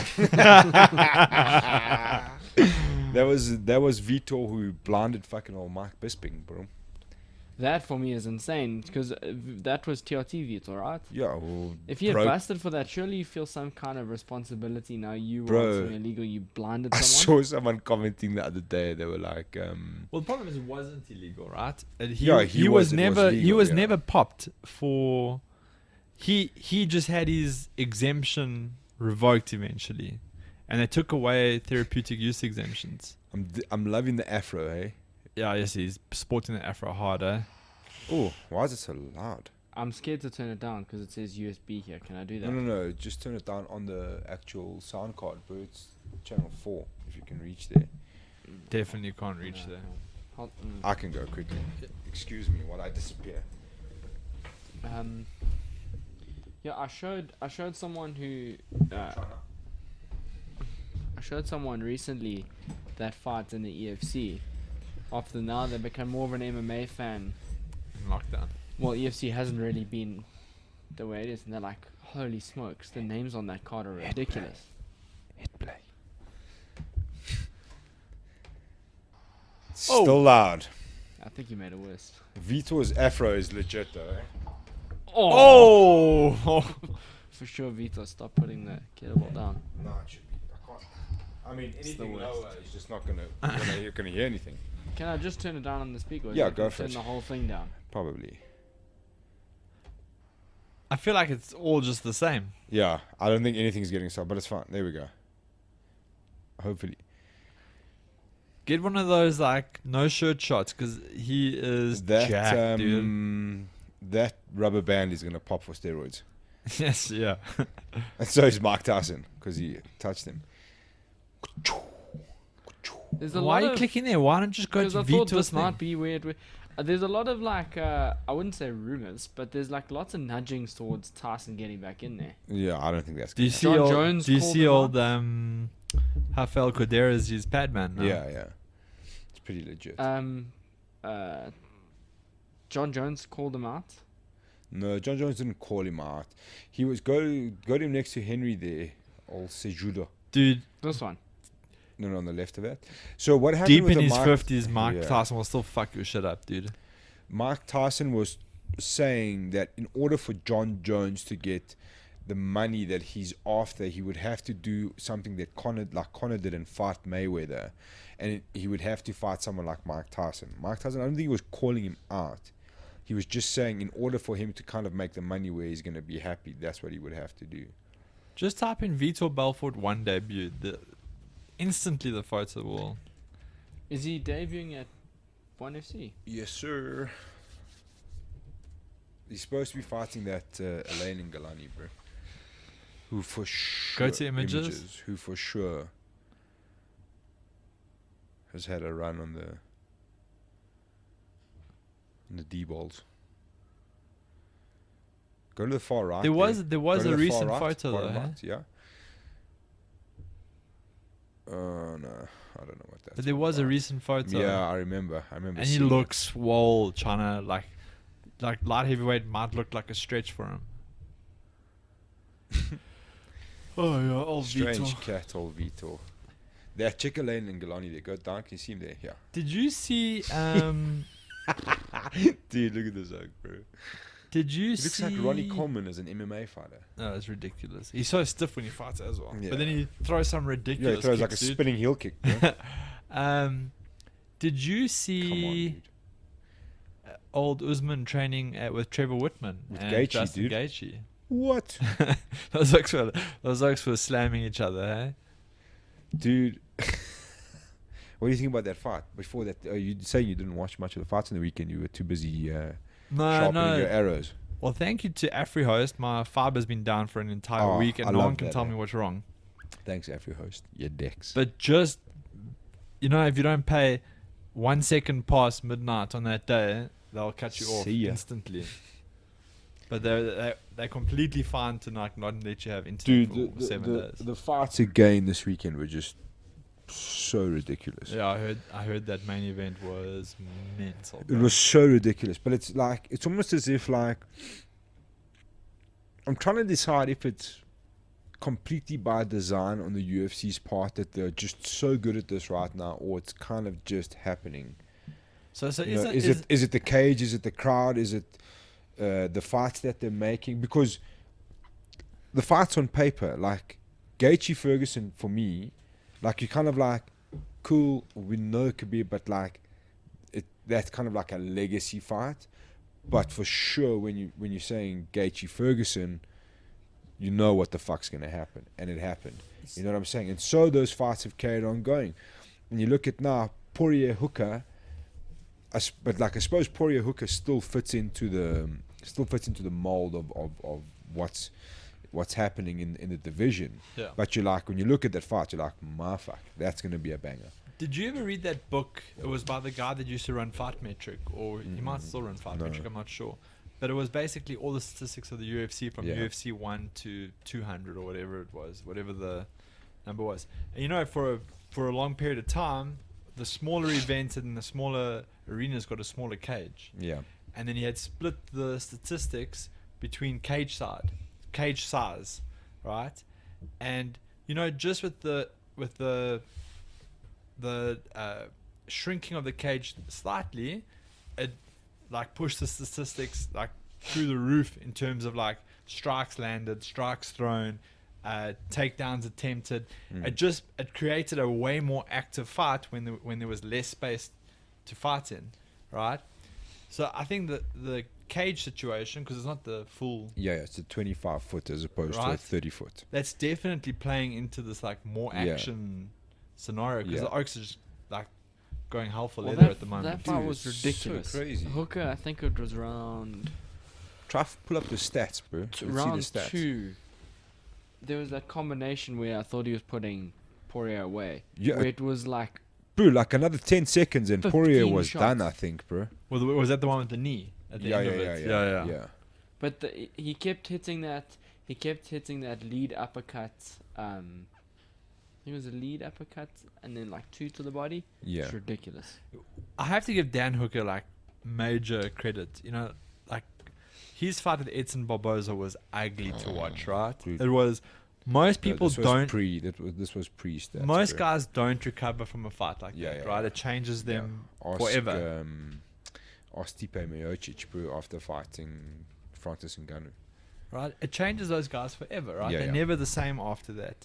That was Vitor who blinded fucking old Mike Bisping, bro. That for me is insane because that was TRT Vitor, right? Yeah, well, If you had bro, busted for that, surely you feel some kind of responsibility. Now you Bro, were something illegal. You blinded I someone. saw someone commenting the other day. They were like, Well, the problem is it wasn't illegal, right? And Yeah, he was- was it never was he legal, was yeah. never popped for. He just had his exemption revoked eventually, and they took away therapeutic use exemptions. I'm loving the afro, hey. Yeah, yes, he's sporting the afro hard, eh? Oh, why is it so loud? I'm scared to turn it down because it says USB here. Can I do that? No. Just turn it down on the actual sound card, bro. It's channel 4, if you can reach there. Definitely can't reach No, there. hold- I can go quickly. Excuse me while I disappear. Yeah, I showed someone who I showed someone recently that fight in the EFC. After now, they become more of an MMA fan. In lockdown. Well, EFC hasn't really been the way it is, and they're like, holy smokes, the names on that card are ridiculous. Hit play. It's Oh. still loud. I think you made it worse. Vitor's afro is legit though, eh? Oh! For sure, Vitor, stop putting the kettlebell down. No, it should be. I can't. I mean, It's the anything worst. lower is just not gonna you're gonna hear anything. Can I just turn it down on the speaker? or Yeah, you go can for turn it. the whole thing down. Probably. I feel like it's all just the same. Yeah, I don't think anything's getting stopped, but it's fine. There we go. Hopefully. Get one of those like no shirt shots because he is That jacked, dude. that rubber band is gonna pop for steroids, Yes, yeah. and so is Mike Tyson because he touched him. There's a Why are lot you of clicking there? Why don't you just go because to I thought Vitor's this thing? might be weird. There's a lot of like I wouldn't say rumors, but there's like lots of nudgings towards Tyson getting back in there. Yeah, I don't think that's. Do you Gonna see John old, Jones do you called see him old out? Rafael Cordeira's his pad man now? Yeah, it's pretty legit. John Jones called him out. No, John Jones didn't call him out. He was got him next to Henry there, old Sejudo. Dude, This one. No, on the left of that. So what happened deep with in the his Mike, 50s, Mike Yeah. Tyson will still fuck your shit up, dude. Mike Tyson was saying that in order for John Jones to get the money that he's after, he would have to do something that Conor did and fight Mayweather, and he would have to fight someone like Mike Tyson. Mike Tyson, I don't think he was calling him out. He was just saying in order for him to kind of make the money where he's going to be happy, that's what he would have to do. Just type in Vitor Belfort one debut. Instantly the photo will. Is he debuting at 1FC? Yes, sir. He's supposed to be fighting that Elaine and Galani, bro. Who for sure... Go to images. Who for sure has had a run on the D-balls. Go to the far right. There was Go a to the far recent right, photo though. bottom Huh? right, yeah. Oh, no. I don't know what that's But there all was a about. recent photo. Yeah, I remember. And And he seeing it. looks swole, trying to like light heavyweight might look like a stretch for him. Oh yeah, old Strange Vitor. cat, old Vitor. That chicken lane in Galani there. Go down. Can you see him there? Yeah. Did you see? Dude, look at this hug, bro. Did you He see? looks like Ronnie Coleman as an MMA fighter. No, it's ridiculous. He's so stiff when he fights as well. Yeah. But then he throws some Yeah, ridiculous. he throws like a kicks, dude. spinning heel kick. Bro. Did you Come on, see dude. old Usman training with Trevor Whitman With and Gaethje, Justin dude. Gaethje? What? those oaks were slamming each other, eh? Dude. What do you think about that fight? Before that, you saying you didn't watch much of the fights on the weekend. You were too busy sharpening your arrows. Well, thank you to AfriHost. My fiber's been down for an entire Oh, week, and I no love one can that, tell man. me what's wrong. Thanks, AfriHost. Your dicks. But just, if you don't pay 1 second past midnight on that day, they'll cut you off See ya. instantly. But they're completely fine to not let you have internet Dude, for 7 days. the fights again this weekend were just so ridiculous. Yeah, I heard that main event was mental. It bro. was so ridiculous. But it's almost as if I'm trying to decide if it's completely by design on the UFC's part that they're just so good at this right now, or it's kind of just happening. So Is it the cage? Is it the crowd? Is it the fights that they're making? Because the fights on paper, like Gaethje Ferguson, for me, like you kind of like cool. We know it could be, but like that's kind of like a legacy fight. But for sure, when you're saying Gaethje Ferguson, you know what the fuck's gonna happen, and it happened. You know what I'm saying? And so those fights have carried on going. And you look at now Poirier Hooker. But I suppose Poirier Hooker still fits into the mold of what's happening in the division. Yeah. But you're like, when you look at that fight, you're like, my fuck, that's gonna be a banger. Did you ever read that book? It was by the guy that used to run Fight Metric, or he might still run Fight No. Metric, I'm not sure. But it was basically all the statistics of the UFC from Yeah. UFC 1 to 200 or whatever it was, whatever the number was. And for a long period of time, the smaller events and the smaller arenas got a smaller cage. Yeah. And then he had split the statistics between cage size, right? And just with the shrinking of the cage slightly, it like pushed the statistics like through the roof in terms of like strikes landed, strikes thrown, takedowns attempted. It created a way more active fight when there was less space to fight in, right? So I think that the cage situation, because it's not the full, Yeah, it's a 25 foot as opposed to a Right. 30 foot. that's definitely playing into this like more Yeah. action scenario, because Yeah. the Oaks are just like going hell for Well, leather that, at the moment. that fight Dude, was it's so ridiculous. crazy. Hooker, I think it was round Try pull up the stats, bro. Let's see the round stats. 2. There was that combination where I thought he was putting Poirier away. Yeah, Where it was like bro, like another 10 seconds and 15 Poirier was shots. done, I think, bro. Was that the one with the knee at the Yeah, end yeah, of yeah, it? yeah, yeah. But he kept hitting that. He kept hitting that lead uppercut. I think it was a lead uppercut, and then like 2 to the body. Yeah. It's ridiculous. I have to give Dan Hooker like major credit. Like his fight with Edson Barboza was ugly to watch, right? dude. It was. Most people this was don't. This was pre-stats. Most bro. guys don't recover from a fight like Yeah, that, yeah, right? yeah. It changes them Ask, forever. Ask Stipe Miocic, bro, after fighting Francis Ngannou. Right? It changes those guys forever, right? Yeah, They're yeah. never the same after that.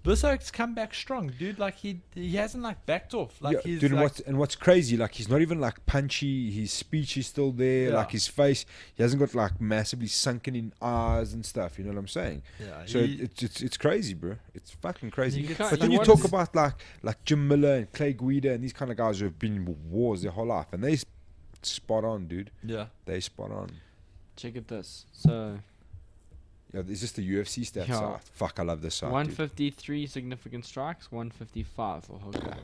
This Oak's come back strong, dude. Like he hasn't like backed off. Like Yeah, he's dude, like, what's crazy, like he's not even like punchy. His speech is still there. Yeah. Like his face, he hasn't got like massively sunken in eyes and stuff. You know what I'm saying? yeah, So it's crazy, bro. It's fucking crazy. You You can't- But then you you want- talk about like Jim Miller and Clay Guida and these kind of guys who have been in wars their whole life, and they spot on, dude. yeah. They spot on. Check at this. So Yeah, is this the UFC stats Yeah. site? Fuck, I love this site. 153 significant strikes, 155 for Hooker.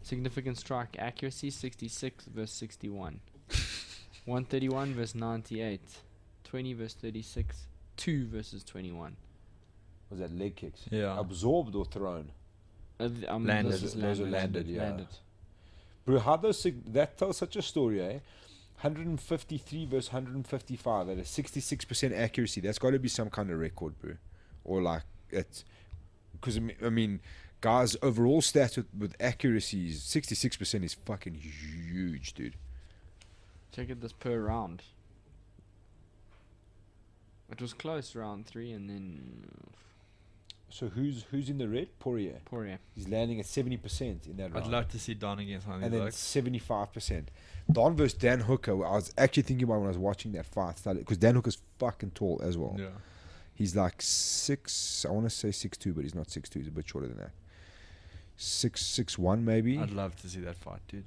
Significant strike accuracy 66 versus 61. 131 versus 98. 20 versus 36. 2 versus 21. Was that leg kicks? Yeah. Absorbed or thrown? Landed. This is Those are landed. landed, yeah. Landed. Bro, how that tells such a story, eh? 153 versus 155 at a 66% accuracy. That's got to be some kind of record, bro. Or like it's because I mean, guys' overall stats with accuracies, 66% is fucking huge, dude. Check at this per round. It was close round 3, and then So who's in the red? Poirier. Poirier. He's landing at 70% in that round. I'd love to see Don against one of And these then blokes. 75%. Don versus Dan Hooker. I was actually thinking about when I was watching that fight, because Dan Hooker's fucking tall as well. Yeah. He's like 6. I want to say 6'2", but he's not 6'2". He's a bit shorter than that. 6'1" maybe. I'd love to see that fight, dude.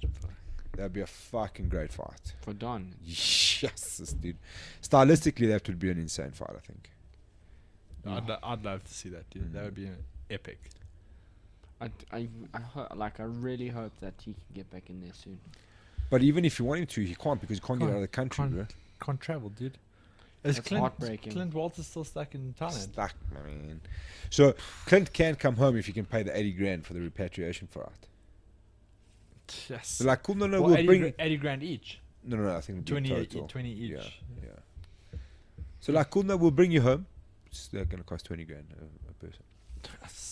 That'd be a fucking great fight. For Don. Yes, this dude. Stylistically, that would be an insane fight, I think. I'd love to see that, dude. That would be epic. I really hope that he can get back in there soon. But even if you want him to, he can't, because he can't get out of the country, bro. Can't travel, dude. Is That's heartbreaking. Clint Walters still stuck in Thailand? Stuck, man. So Clint can come home if you can pay the 80 grand for the repatriation fight. Yes. They're like, cool, no, Well, we'll 80 bring... 80 grand each. No, I think it'll be 20, total. 20 each. Yeah. So like, cool, no, we'll bring you home. It's going to cost 20 grand a person.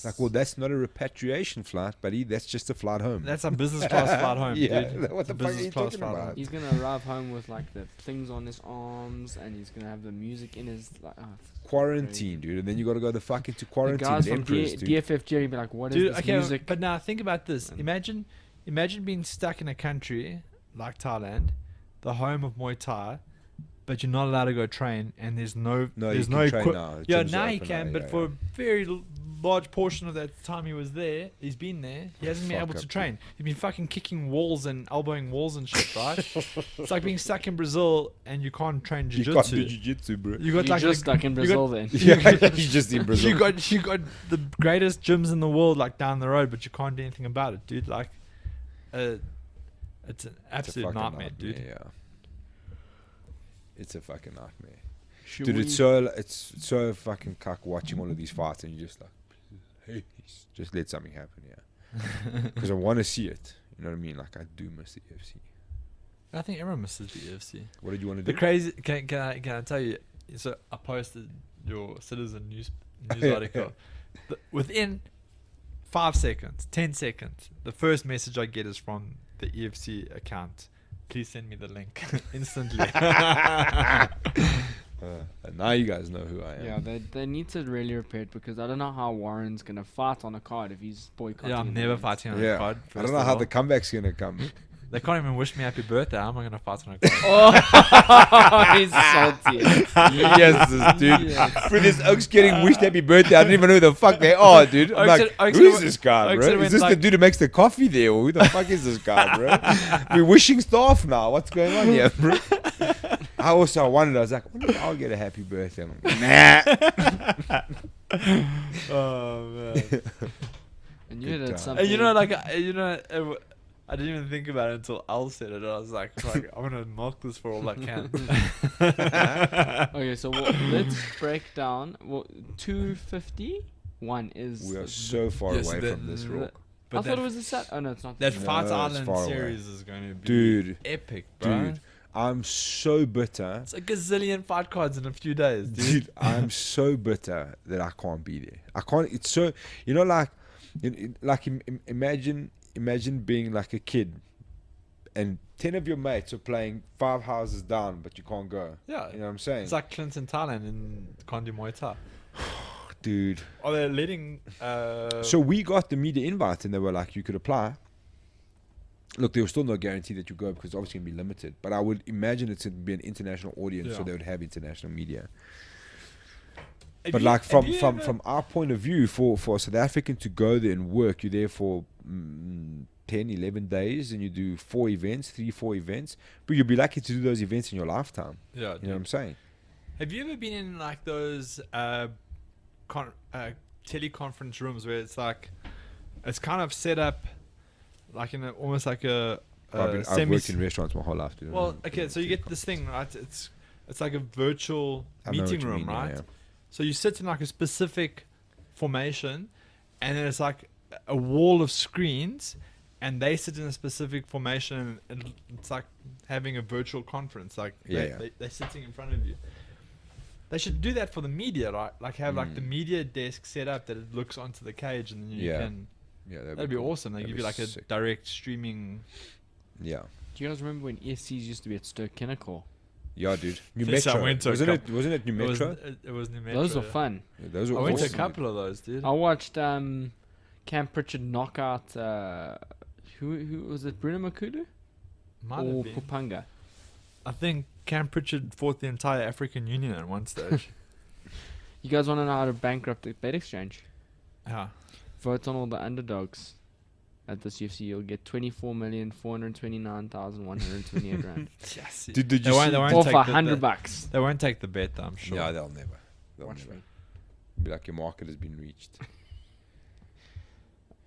Like, well, that's not a repatriation flight, buddy. That's just a flight home. That's a business class flight home, Yeah, dude. what the fuck are you talking about? He's gonna arrive home with like the things on his arms, and he's gonna have the music in his like. Quarantine, dude. And then you got to go the fuck into The quarantine. guys from Emperors, dude. DFFG be like, "What is Dude, this okay, music?" but now think about this. And- Imagine being stuck in a country like Thailand, the home of Muay Thai, but you're not allowed to go train, and there's no No, there's you no can train equi- now. The Yeah, gyms are now he open can, now, but yeah, for yeah. a very large portion of that time he was there, he's been there. He hasn't been Fuck able to up, train. He's been fucking kicking walls and elbowing walls and shit, right? It's like being stuck in Brazil and you can't train You can't do jiu-jitsu. jiu-jitsu, bro. You got You're like just stuck in Brazil then. Yeah, he's just in Brazil. you got the greatest gyms in the world like down the road, but you can't do anything about it, dude. Like, it's an It's a absolute fucking nightmare, dude. Yeah. It's a fucking nightmare. Should Dude, we- it's so fucking cuck watching all of these fights, and you're just like, please, just let something happen, yeah. Because I want to see it. You know what I mean? Like, I do miss the UFC. I think everyone misses the UFC. What did you want to The do? crazy, can I tell you? So I posted your Citizen news article. Within 5 seconds, 10 seconds, the first message I get is from the EFC account. Please send me the link instantly. Now you guys know who I am. Yeah, they need to really repair it, because I don't know how Warren's gonna fight on a card if he's boycotting. Yeah, I'm never fighting on a Yeah. card. I first don't know of how all. the comeback's going to come. They can't even wish me happy birthday. How am I going to fight on a card? Oh, he's salty. Yes, this dude. Yes. For this Oaks getting wished happy birthday, I don't even know who the fuck they are, dude. I'm Oaks like, Oaks who is went- this guy, Oaks bro? went Is this the like- dude who makes the coffee there? Or who the fuck is this guy, bro? We're wishing staff now. What's going on here, bro? I wondered, I was like, I wonder if I'll get a happy birthday. I'm like, nah. Oh, man. And you Good did time. something. And you know, like, I didn't even think about it until Al said it. I was like I'm gonna milk this for all I can. Okay, so let's break down. 251 is. We are so far Yes, away the- from this the- rock. I But thought it was a set. Oh no, it's not. that the No, Fight it's Island far away. series is going to be Dude. epic, bro. Dude, I'm so bitter. It's a gazillion fight cards in a few days, dude. Dude, I'm so bitter that I can't be there. I can't. It's so, you know, like, imagine being like a kid, and 10 of your mates are playing 5 houses down, but you can't go. Yeah, You know what I'm saying? it's like Clinton Thailand in Kondi Muay Thai. Dude. Are they letting? So we got the media invite, and they were like, you could apply. Look, there was still no guarantee that you go, because it's obviously going to be limited. But I would imagine it's going to be an international audience, so Yeah. they would have international media. Have But you- like have you ever- from our point of view, for a South African to go there and work, you're there for 10, 11 days, and you do 4 events, 4 events. But you'll be lucky to do those events in your lifetime. yeah, You know what dude. I'm saying? Have you ever been in like those teleconference rooms where it's like it's kind of set up like in almost like a I've worked in restaurants my whole life. Dude. well, okay, so you get this thing, right? It's like a virtual I know what meeting you room, mean, right? yeah. So you sit in like a specific formation, and then it's like a wall of screens, and they sit in a specific formation, and it's like having a virtual conference. Like Yeah. they're sitting in front of you. They should do that for the media, right? Like have like the media desk set up that it looks onto the cage, and then you Yeah. can. Yeah, That'd be cool. awesome. They That'd give be you like a sick. direct streaming. Yeah. Do you guys remember when ESCs used to be at Stoke Kinnacle? Yeah, dude. New Yes, I Metro. went to a Wasn't couple- it New Metro? It was New Metro. Those were yeah. fun. Yeah, those were I went to a awesome. couple of those, dude. I watched Camp Pritchard knock out who was it? Bruno Makulu Might or have been. Pupanga? I think Cam Pritchard fought the entire African Union at one stage. You guys want to know how to bankrupt the bet exchange? Yeah. Vote on all the underdogs at this UFC. You'll get 24,429,128 rand. Yes. Did you They won't- see? they won't Or take for the- $100. They won't take the bet, though, I'm sure. Yeah, they'll never. They'll Watch never. me. Be like your market has been reached.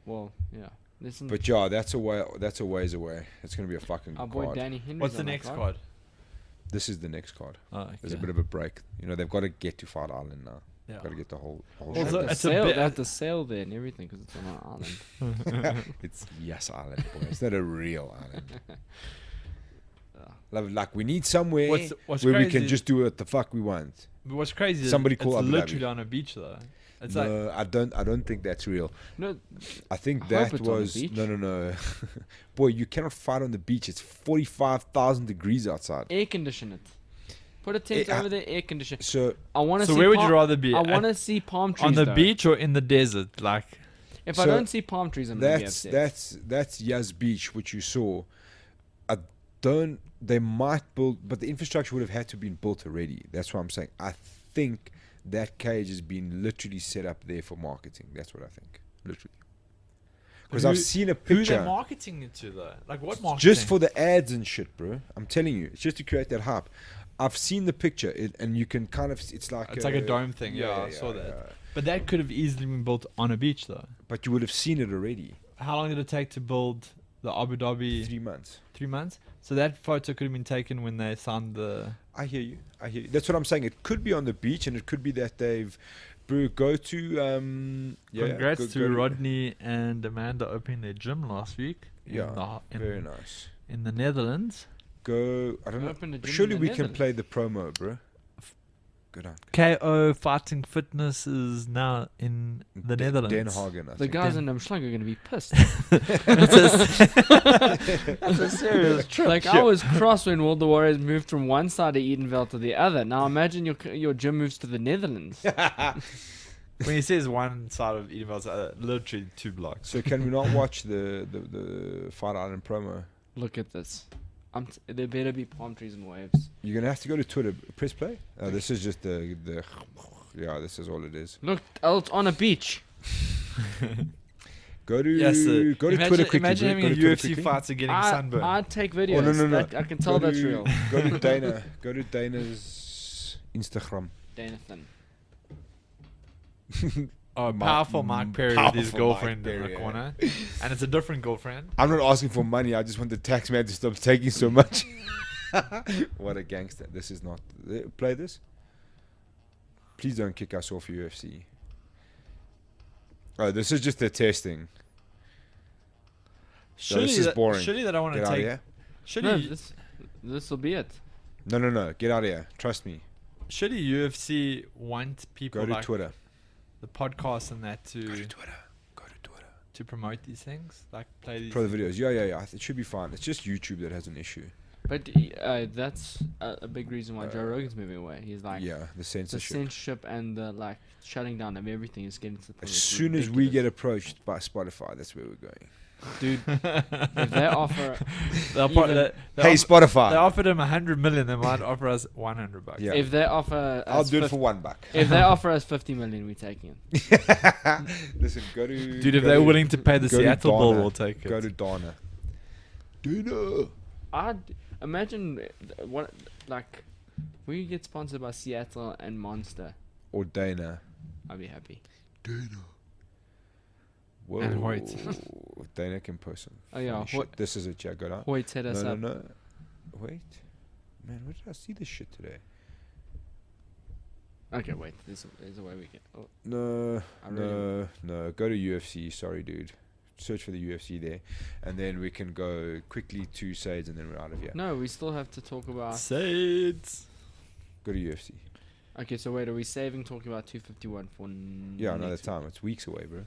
Well, yeah. Listen, But yeah, that's a way. That's a ways away. It's gonna be a fucking our boy card. Danny Henry. What's the next card? This is the next card. Oh, okay. There's a bit of a break. You know, they've got to get to Fight Island now. Yeah. Got to get the whole Also, show. They it's a have bit- to sail there and everything because it's on an island. It's Yes Island, boy. It's not a real island. Yeah. Like we need somewhere What's where we crazy can is- just do what the fuck we want. But what's crazy Somebody is call it's Abu Dhabi. literally on a beach, though. It's like No, I don't think that's real. No, I think I hope that it's on the was beach. no. Boy, you cannot fight on the beach. It's 45,000 degrees outside. air condition it. Put a tent Eh, over there, air condition. So I want to so see. where would you rather be? I At- want to see palm trees on the though. beach or in the desert? Like, If I So don't see palm trees, I'm gonna be that's upset. that's Yas Beach, which you saw. I don't. They might build, but the infrastructure would have had to been built already. That's what I'm saying. I think that cage has been literally set up there for marketing. That's what I think, literally. Because I've Who- seen a who picture. they're marketing it to, though? Like, what marketing? Just for the ads and shit, bro. I'm telling you, it's just to create that hype. I've seen the picture, and you can kind of. It's like It's like a dome thing. Yeah, I saw that. yeah. But that could have easily been built on a beach, though. But you would have seen it already. How long did it take to build the Abu Dhabi? 3 months. 3 months. So that photo could have been taken when they signed the. I hear you. That's what I'm saying. It could be on the beach, and it could be that they've. Bro, go to. Yeah, Congrats go to Rodney and Amanda opening their gym last week. Yeah, in very nice. In the Netherlands. Go. I don't Open a know. gym in Surely the we can Netherlands. play the promo, bro. Good on. KO Fighting Fitness is now in the Netherlands. Den Hagen, I The think. guys in Umschlag are gonna be pissed. That's a serious trip. Like I was cross when World of Warriors moved from one side of Edenvale to the other. Now imagine your gym moves to the Netherlands. When he says one side of Edenvale's literally 2 blocks. So can we not watch the Fight Island promo? Look at this. There better be palm trees and waves. You're gonna have to go to Twitter. Press play. This is just the. Yeah, this is all it is. Look, it's on a beach. Go to Yes, sir. go to Imagine, Twitter quickly. Imagine bro. having Go a to Twitter UFC quickly. fighter getting sunburned. I'd take videos. Oh, no. That I can tell Go that's to- real. Go to Dana. Go to Dana's Instagram. Danathan. Oh, Ma- powerful Mike Perry with his powerful girlfriend Mike in Perry, the yeah. corner. And it's a different girlfriend. I'm not asking for money. I just want the tax man to stop taking so much. What a gangster. This is not. Play this. Please don't kick us off UFC. Oh, this is just the testing. Surely this is that- boring. Surely they don't want Get to out of take. here. Surely, No, this will be it. No. Get out of here. Trust me. surely UFC want people Go to like Twitter. the podcast and that Go to to Twitter. Go to Twitter. promote these things, like play these. Pro the videos. Yeah. It should be fine. It's just YouTube that has an issue. But that's a big reason why Joe Rogan's moving away. He's like, Yeah, the the censorship. censorship and the like shutting down of everything is getting to the point. As it's soon as we ridiculous. get approached by Spotify, that's where we're going. dude, if they offer, They'll even- probably, they Hey, offer, Spotify. they offered him 100 million. They might offer us 100 bucks. Yeah. if they offer, I'll us do it 50 for $1. If they offer us 50 million, we're taking it. Listen, go to. Dude, if go they're to- willing to pay the go to Seattle bill, Dana. we'll take it. Go to Dana. Dana. I'd imagine what like we get sponsored by Seattle and Monster. Or Dana. I'd be happy. Dana. Whoa. And Hoyt. Dana can post some. Oh, yeah, funny shit. Hoyt- This is it, yeah. Go down. Hoyt hit us up. No. Wait. Man, where did I see this shit today? Okay, wait. There's a way we can. Oh, No. I really No. Go to UFC. Sorry, dude. Search for the UFC there. And then we can go quickly to Sades and then we're out of here. no, we still have to talk about. Sades. Go to UFC. Okay, so wait, are we saving talking about 251 for? Yeah, another next week? time. It's weeks away, bro.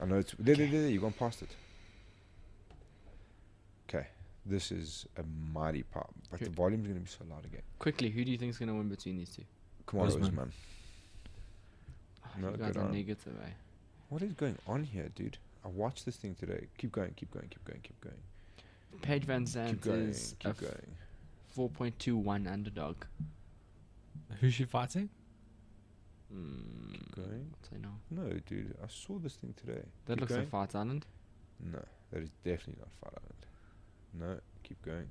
I know it's. There. You're going past it. Okay. this is a mighty pop. But the volume's going to be so loud again. Quickly, who do you think is going to win between these two? Come on, Usman. Usman. No, You guys good are on. negative, eh? What is going on here, dude? I watched this thing today. Keep going, keep going, keep going, keep going. Paige Van Keep Zandt going, is a keep going. 4.21 underdog. Who's she fighting? Keep going. I'll say no. No, dude, I saw this thing today. That Keep looks going. like Fight Island. No, that is definitely not Fight Island. No, keep going.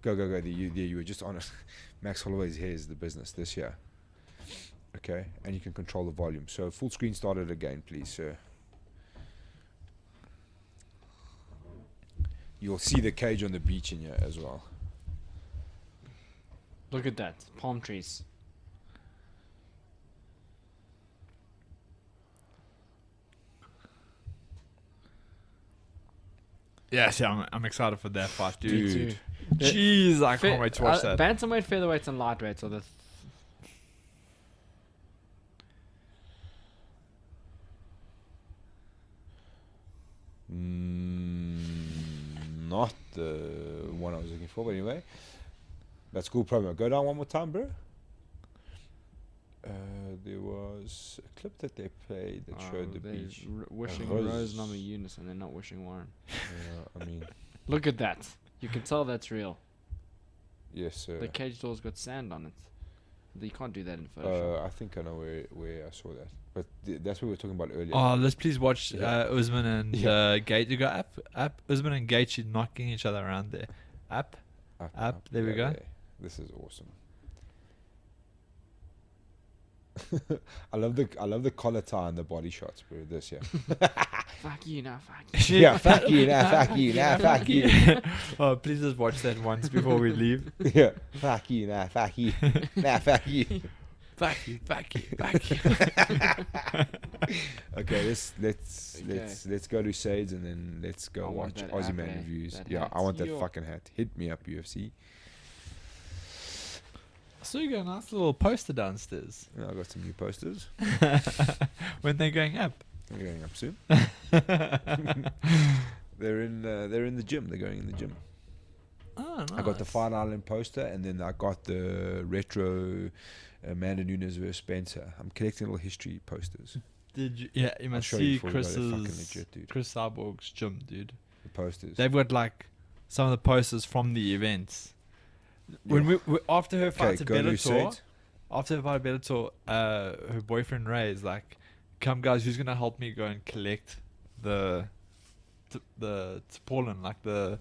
Go, go, go. You were just honest. Max Holloway's hair is the business this year. Okay, and you can control the volume. So full screen started again, please, sir. You'll see the cage on the beach in here as well. Look at that. Palm trees. Yes, yeah, I'm excited for that fight, dude. Dude. Jeez, I can't wait to watch that. Bantamweight, featherweights, and lightweights are the. Not the one I was looking for, but anyway. That's cool promo. Go down one more time, bro. There was a clip that they played that showed the beach. Wishing Rose. Rose Nama Eunice, and they're not wishing Warren. Yeah, I mean, Look at that. You can tell that's real. yes, sir. The cage door's got sand on it. You can't do that in Photoshop. I think I know where I saw that. But that's what we were talking about earlier. Oh, let's please watch Yeah. Usman and Yeah. Gate. You got up. Usman and Gaethje knocking each other around there. Up, there we go. This is awesome. I love the collar tie and the body shots, bro. This, yeah. Fuck you now, fuck you. Yeah, fuck you, nah, fuck you, nah, fuck you. Oh, please just watch that once before we leave. Yeah, fuck you, nah, fuck you, nah, fuck you. Fuck you, fuck you, fuck you. Okay, let's go to Sades and then let's go I want watch that Aussie hat, Man eh? reviews. That Yeah, hat. I want that Yo. fucking hat. Hit me up, UFC. So you got a nice little poster downstairs. Yeah, I got some new posters. When they're going up. They're going up soon. They're in the gym. They're going in the gym. Oh, nice. I got the Fight Island poster, and then I got the retro Amanda Nunes versus Spencer. I'm collecting little history posters. Did you? Yeah, you I'll must show you see before we go. They're fucking Chris's legit, dude. Chris Cyborg's gym, dude. The posters. They've got like some of the posters from the events. When we after her fight at go to Bellator, Sades. after her fight at Bellator, her boyfriend Ray is like, "Come guys, who's gonna help me go and collect the Pollen, like the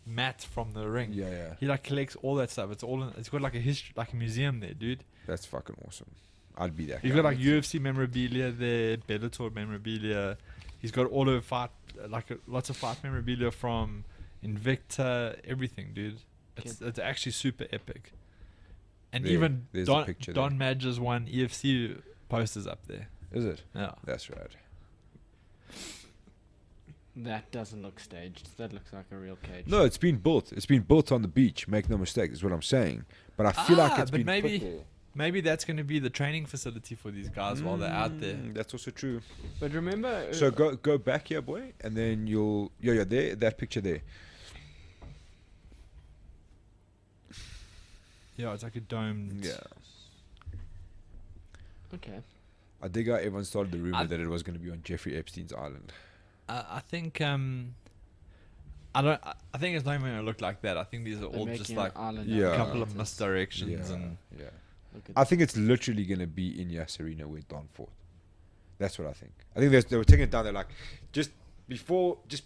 mat from the ring?" Yeah, yeah. He like collects all that stuff. It's all in, it's got like a history, like a museum there, dude. That's fucking awesome. I'd be that He's guy. got like UFC memorabilia there, Bellator memorabilia. He's got all of fight, lots of fight memorabilia from Invicta, everything, dude. It's actually super epic. And There, even there's a picture Don Madge's one EFC posters up there. Is it? Yeah. That's right. That doesn't look staged. That looks like a real cage. No, it's been built. It's been built on the beach. Make no mistake. Is what I'm saying. But I feel like it's but been maybe- put there. Maybe that's going to be the training facility for these guys while they're out there. That's also true. But remember... So go back here, boy, and then you'll there, that picture there. Yeah, it's like a domed. Yeah. Okay. I dig how everyone started the rumor that it was going to be on Jeffrey Epstein's island. I think I think it's not even going to look like that. I think these are They're all just making like an island Yeah. out a couple of it. misdirections Yeah, and yeah. Look at I think it's literally going to be in Yasserina where Don fought. That's what I think. I think they were taking it down there like, just before, just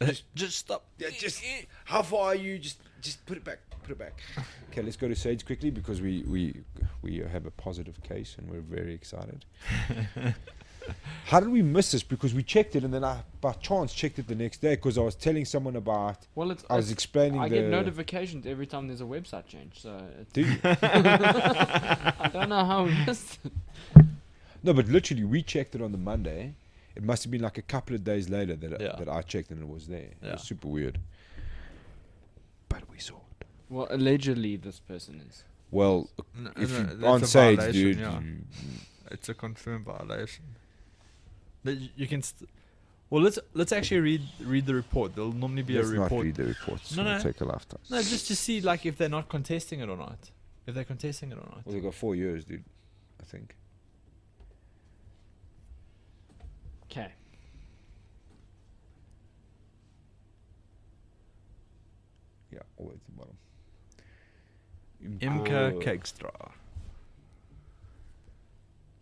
stop. yeah, just how far are you? Just put it back. Okay, let's go to Sage quickly because we have a positive case and we're very excited. How did we miss this? Because we checked it and then I by chance checked it the next day because I was telling someone about. Well, it's... I was explaining I the. get notifications every time there's a website change, so... It's, Do you? I don't know how we missed it. No, but literally we checked it on the Monday. It must have been like a couple of days later that I checked and it was there. It Yeah. was super weird. But we saw it. Well, allegedly this person is. Well, No, if no, you that's on a Sage, violation, dude. yeah. It's a confirmed violation. You can Well, let's actually read the report. There'll normally be Let's a not report. read the reports. No, It'll no. take a lifetime. No, just to see like if they're not contesting it or not. If they're contesting it or not. Well, they got 4 years, dude. I think. Okay. Yeah, all the way to the bottom. Imka Oh, Kekstra.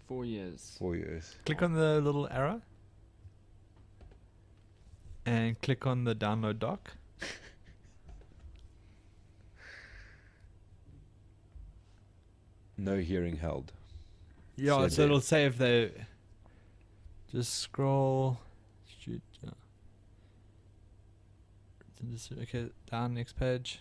4 years. 4 years. Click on the little arrow. And click on the download doc. No hearing held. Yeah, Said so there. it'll say if they just scroll. Shoot. Yeah. Okay, down next page.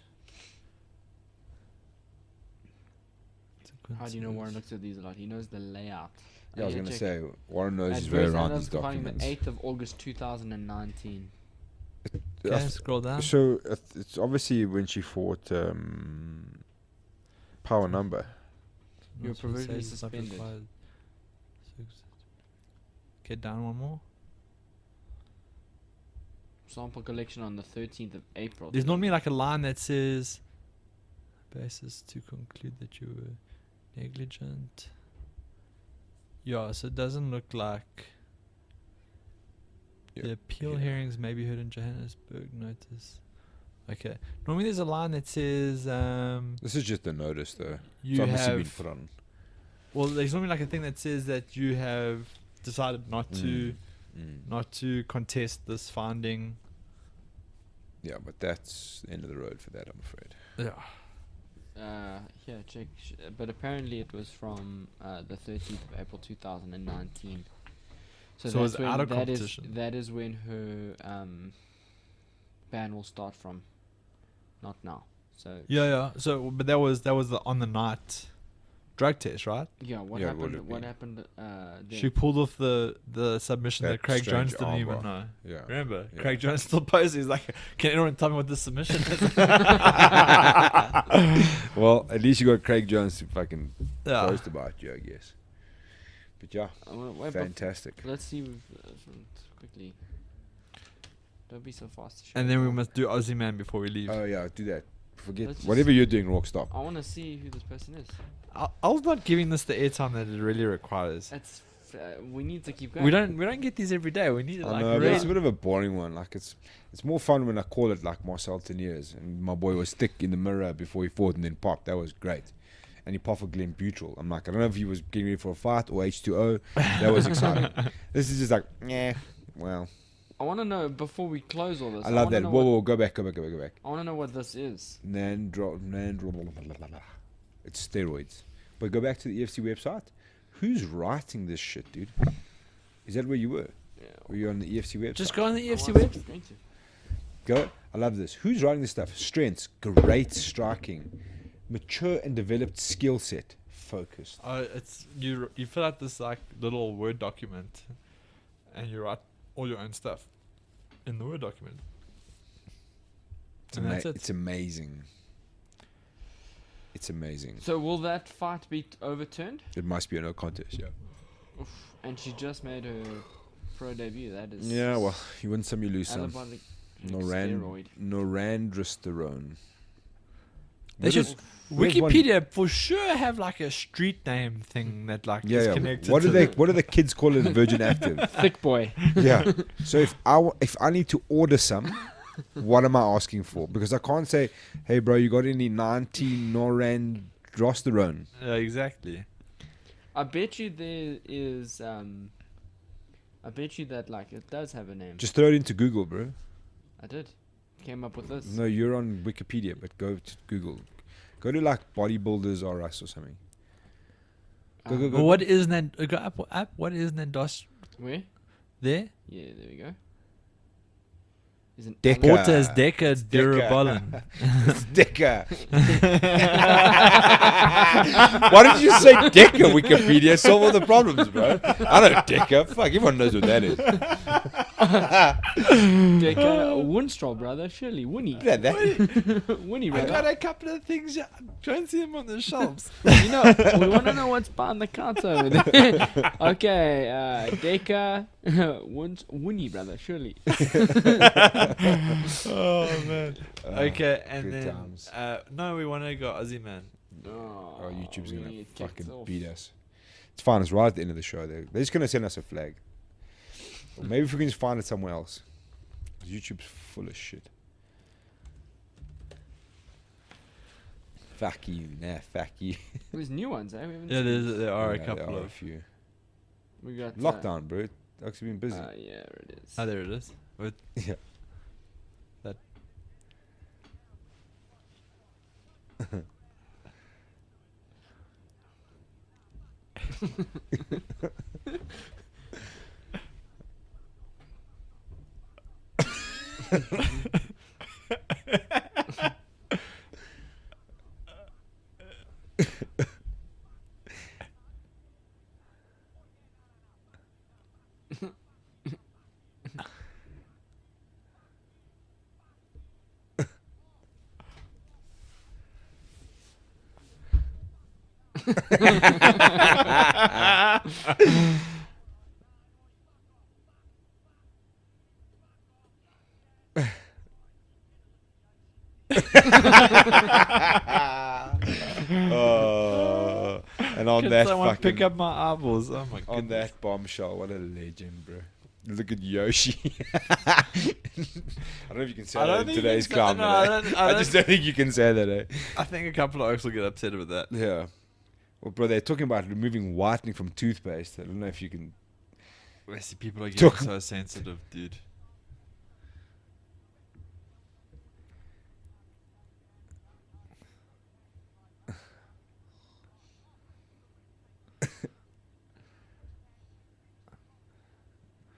How do you know Warren looks at these a lot? He knows the layout. Yeah, I was Yeah, going to check. say, Warren knows his Adverse way around analysis these finding documents. the 8th of August 2019. Okay, scroll down. So it's obviously when she fought Power Number. You were That's what it provisionally says, it's not suspended. required. Okay, down one more. Sample collection on the 13th of April. There's normally like a line that says basis to conclude that you were negligent. Yeah, so it doesn't look like Yeah, the appeal yeah. hearings may be heard in Johannesburg. Notice. Okay. Normally there's a line that says This is just a notice, though. you It's obviously been have. put on. Well, there's normally like a thing that says that you have decided not to contest this finding. Yeah, but that's the end of the road for that, I'm afraid. Yeah. Here, check. But apparently it was from the 13th of April 2019. So that's it's when out of that is- competition. that is when her ban will start from. Not now. So Yeah. So, but that was the on the night drug test, right? yeah, what Yeah, it would happened? have What been. happened? Then? She pulled off the submission that That Craig strange Jones didn't even armbar. know. Yeah. Remember, Yeah. Craig Jones still posted. He's like, "Can anyone tell me what this submission is?" Well, at least you got Craig Jones to fucking Yeah. post about you, I guess. But yeah, Wait, fantastic. let's see quickly. Don't be so fast. to show And it then we now. must do Aussie Man before we leave. Oh yeah, do that. Forget Let's whatever you're doing, rock stop. I want to see who this person is. I was not giving this the airtime that it really requires. That's we need to keep going. We don't get these every day. We need it I like know, but really. it's a bit of a boring one. Like it's more fun when I call it like Marcel Teniers and my boy was thick in the mirror before he fought and then popped. That was great. And he popped for Glenn Butrell. I'm like, I don't know if he was getting ready for a fight or H2O. That was exciting. This is just like, yeah, well, I want to know before we close all this. I love wanna that. know Whoa, what- whoa, go back. I want to know what this is. It's steroids. But go back to the EFC website. Who's writing this shit, dude? Is that where you were? Yeah. Were you on the EFC website? Just go on the I EFC was web. going to. Go. I love this. Who's writing this stuff? Strengths, great striking, mature and developed skill set, focused. It's you fill out this like little Word document, and you write all your own stuff in the Word document. And that's it. It's amazing. It's amazing. So will that fight be overturned? It must be a no contest, yeah. Oof. And she just made her pro debut. That is. Yeah, well, you win some, you lose some. anabolic Noran, steroid. Norandrosterone. They What should is- where's one- Wikipedia for sure have like a street name thing that like is Yeah. connected. What do to they? the- What do the kids call it? Virgin Active. Thick boy. Yeah. So if I need to order some, what am I asking for? Because I can't say, hey bro, you got any 19 norandrosterone? Yeah, exactly. I bet you there is. I bet you that like it does have a name. Just throw it into Google, bro. I did. Came up with this. No, you're on Wikipedia, but go to Google. Go to like Bodybuilders R Us or something. Go, go, go. Well, what is go up? What is Nandos Where? there? Yeah, there we go. Is an Deca. Portas Deca Deca. Durabolin. It's Deca. Why did you say Deca, Wikipedia? Solve all the problems, bro. I know Deca. Fuck, everyone knows what that is. Decker, Winstraw, brother. Surely, Winnie. Yeah, that, Winnie, I got brother. a couple of things. I don't see them on the shelves. You know, we want to know what's behind the counter over there. Okay, Decker, Winnie, brother. Surely. Oh man. Okay, and good then times. no, we want to go Aussie man. Oh, YouTube's we gonna kicked fucking off. beat us. It's fine. It's right at the end of the show. They're just gonna send us a flag. Or maybe if we can just find it somewhere else. 'Cause YouTube's full of shit. Fuck you, fuck you. There's new ones, eh? We haven't Yeah, seen- there are a Yeah, couple there are a of. few. We got Lockdown, bro. Actually been busy. Yeah, it is. Oh, there it is. With Yeah. that. And on Can that someone fucking pick up my eyeballs? Oh my god. on that bombshell, what a legend, bro. Look at Yoshi. I don't know if you can say I that don't in think you today's can say- no, climate. I I just don't think you can say that. I think a couple of oaks will get upset with that. Yeah. Well, bro, they're talking about removing whitening from toothpaste. I don't know if you can. I see people are getting Talk- so sensitive, dude.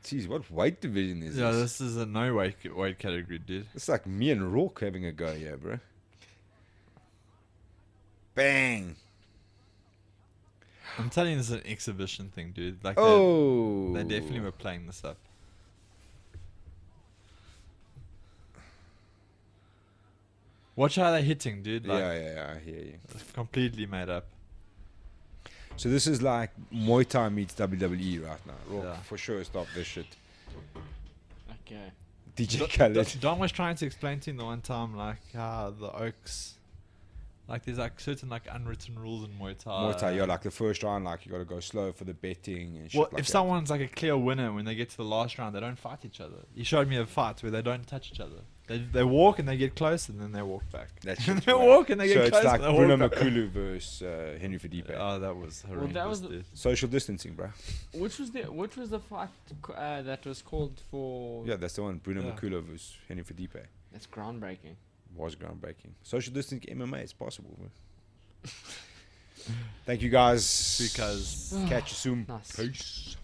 Jeez, what weight division is Yeah, this? this is a no weight category, dude. It's like me and Rourke having a go here, bro. Bang. I'm telling you, this is an exhibition thing, dude. Like, Oh. they definitely were playing this up. Watch how they're hitting, dude. Like, Yeah, I hear you. it's completely made up. So this is like Muay Thai meets WWE right now. Rourke, Yeah. for sure, stop this shit. Okay. DJ Khaled. Don was trying to explain to him the one time, like, how the Oaks, like, there's like certain like unwritten rules in Muay Thai. Muay Thai, yeah, like the first round, like you got to go slow for the betting and shit Well, like if that. someone's like a clear winner when they get to the last round, they don't fight each other. He showed me a fight where they don't touch each other. They walk and they get close and then they walk back. That And shit's they whack. walk and they So get it's close like and they Bruno walk back. Makulu versus Henry Fadipe. Oh, that was horrendous. that was the- dude. Social distancing, bro. Which was the fight that was called for? Yeah, that's the one. Bruno Yeah. Makulu versus Henry Fadipe. That's groundbreaking. Was groundbreaking. Social distancing MMA, it's possible, bro. Thank you guys. Because Catch you soon. Nice. Peace.